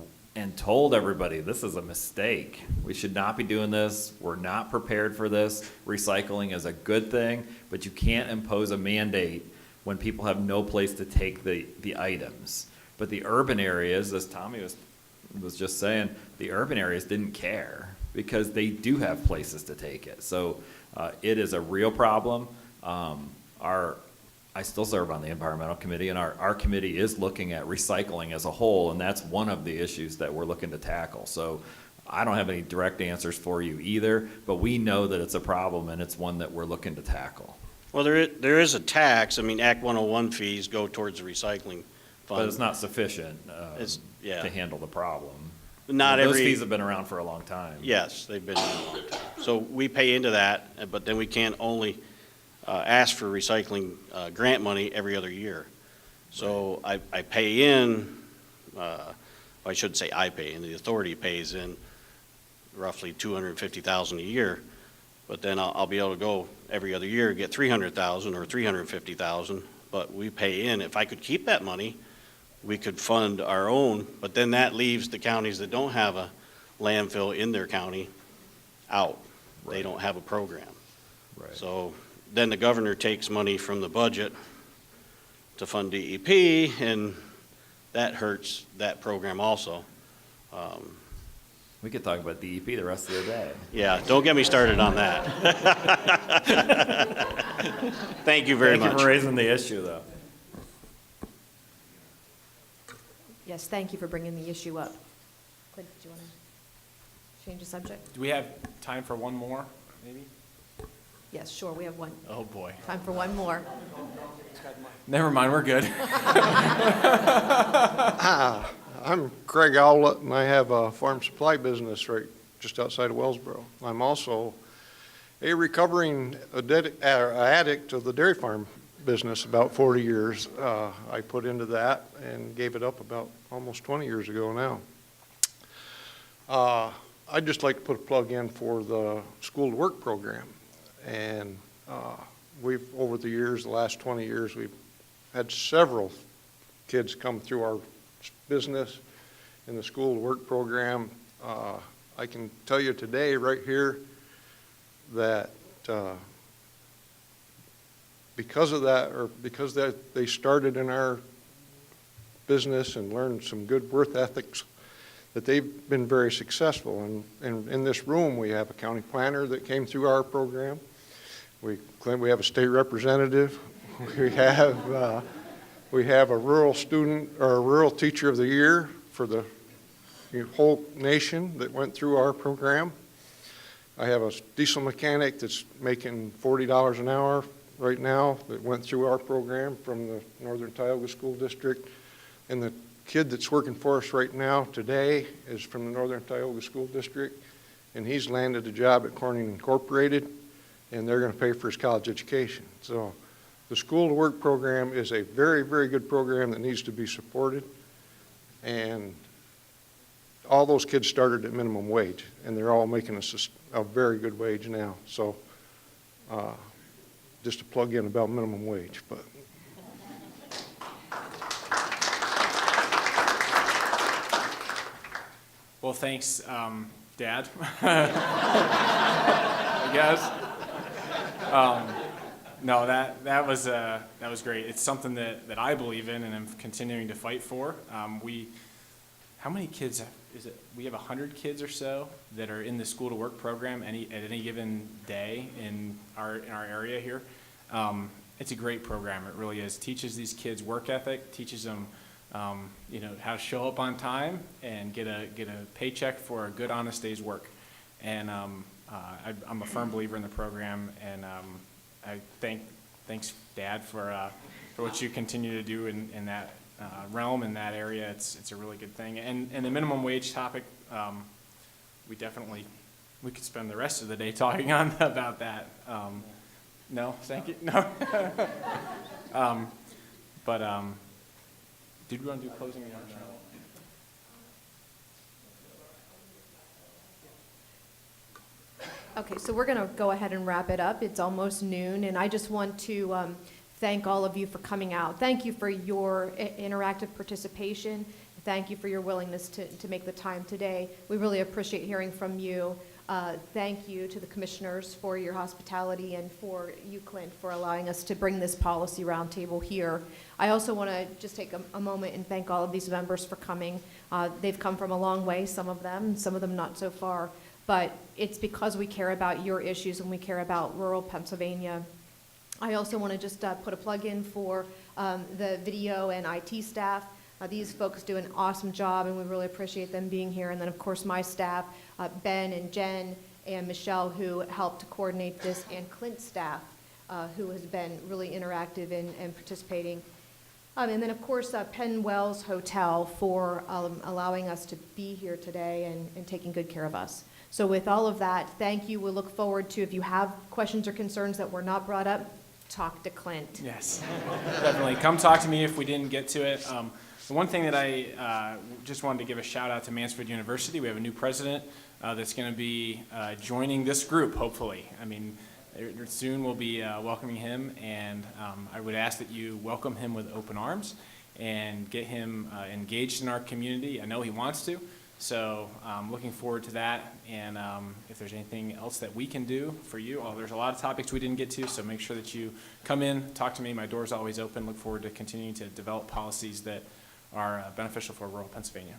told everybody this is a mistake. We should not be doing this. We're not prepared for this. Recycling is a good thing, but you can't impose a mandate when people have no place to take the items. But the urban areas, as Tommy was just saying, the urban areas didn't care because they do have places to take it. So it is a real problem. I still serve on the environmental committee, and our committee is looking at recycling as a whole, and that's one of the issues that we're looking to tackle. So I don't have any direct answers for you either, but we know that it's a problem, and it's one that we're looking to tackle. Well, there is a tax. I mean, Act 101 fees go towards the recycling fund. But it's not sufficient to handle the problem. Those fees have been around for a long time. Yes, they've been around a long time. So we pay into that, but then we can't only ask for recycling grant money every other year. So I pay in, I shouldn't say I pay in, the authority pays in roughly $250,000 a year, but then I'll be able to go every other year, get $300,000 or $350,000, but we pay in. If I could keep that money, we could fund our own, but then that leaves the counties that don't have a landfill in their county out. Right. They don't have a program. Right. So then the governor takes money from the budget to fund DEP, and that hurts that program also. We could talk about DEP the rest of the day. Yeah, don't get me started on that. Thank you very much. Thank you for raising the issue, though. Yes, thank you for bringing the issue up. Clint, do you want to change the subject? Do we have time for one more, maybe? Yes, sure, we have one. Oh, boy. Time for one more. Never mind, we're good. I'm Craig Owlett, and I have a farm supply business right just outside of Wellsboro. I'm also a recovering addict of the dairy farm business about 40 years. I put into that and gave it up about almost 20 years ago now. I'd just like to put a plug in for the School to Work program. And we've, over the years, the last 20 years, we've had several kids come through our business in the School to Work program. I can tell you today, right here, that because of that, or because they started in our business and learned some good work ethics, that they've been very successful. And in this room, we have a county planner that came through our program. We have a state representative. We have a rural student, or a rural teacher of the year for the whole nation that went through our program. I have a diesel mechanic that's making $40 an hour right now that went through our program from the Northern Tioga School District. And the kid that's working for us right now today is from the Northern Tioga School District, and he's landed a job at Corning Incorporated, and they're going to pay for his college education. So the School to Work program is a very, very good program that needs to be supported. And all those kids started at minimum wage, and they're all making a very good wage now. So just to plug in about minimum wage, but. Well, thanks, Dad, I guess. No, that was great. It's something that I believe in and I'm continuing to fight for. How many kids is it? We have 100 kids or so that are in the School to Work program at any given day in our area here. It's a great program. It really is. Teaches these kids work ethic. Teaches them, how to show up on time and get a paycheck for a good, honest day's work. And I'm a firm believer in the program, and I thanks Dad for what you continue to do in that realm, in that area. It's a really good thing. And the minimum wage topic, we could spend the rest of the day talking on about that. No, thank you. No. Did we want to do closing remarks? Okay, so we're going to go ahead and wrap it up. It's almost noon, and I just want to thank all of you for coming out. Thank you for your interactive participation. Thank you for your willingness to make the time today. We really appreciate hearing from you. Thank you to the commissioners for your hospitality, and for you, Clint, for allowing us to bring this policy roundtable here. I also want to just take a moment and thank all of these members for coming. They've come from a long way, some of them not so far. But it's because we care about your issues and we care about rural Pennsylvania. I also want to just put a plug in for the video and IT staff. These folks do an awesome job, and we really appreciate them being here. And then, of course, my staff, Ben and Jen and Michelle, who helped to coordinate this, and Clint's staff, who has been really interactive and participating. And then, of course, Penn Wells Hotel for allowing us to be here today and taking good care of us. So with all of that, thank you. We'll look forward to, if you have questions or concerns that were not brought up, talk to Clint. Yes, definitely. Come talk to me if we didn't get to it. The one thing that I just wanted to give a shout out to Mansfield University. We have a new president that's going to be joining this group, hopefully. I mean, soon we'll be welcoming him, and I would ask that you welcome him with open arms and get him engaged in our community. I know he wants to. So I'm looking forward to that, and if there's anything else that we can do for you, there's a lot of topics we didn't get to, so make sure that you come in, talk to me. My door's always open. Look forward to continuing to develop policies that are beneficial for rural Pennsylvania.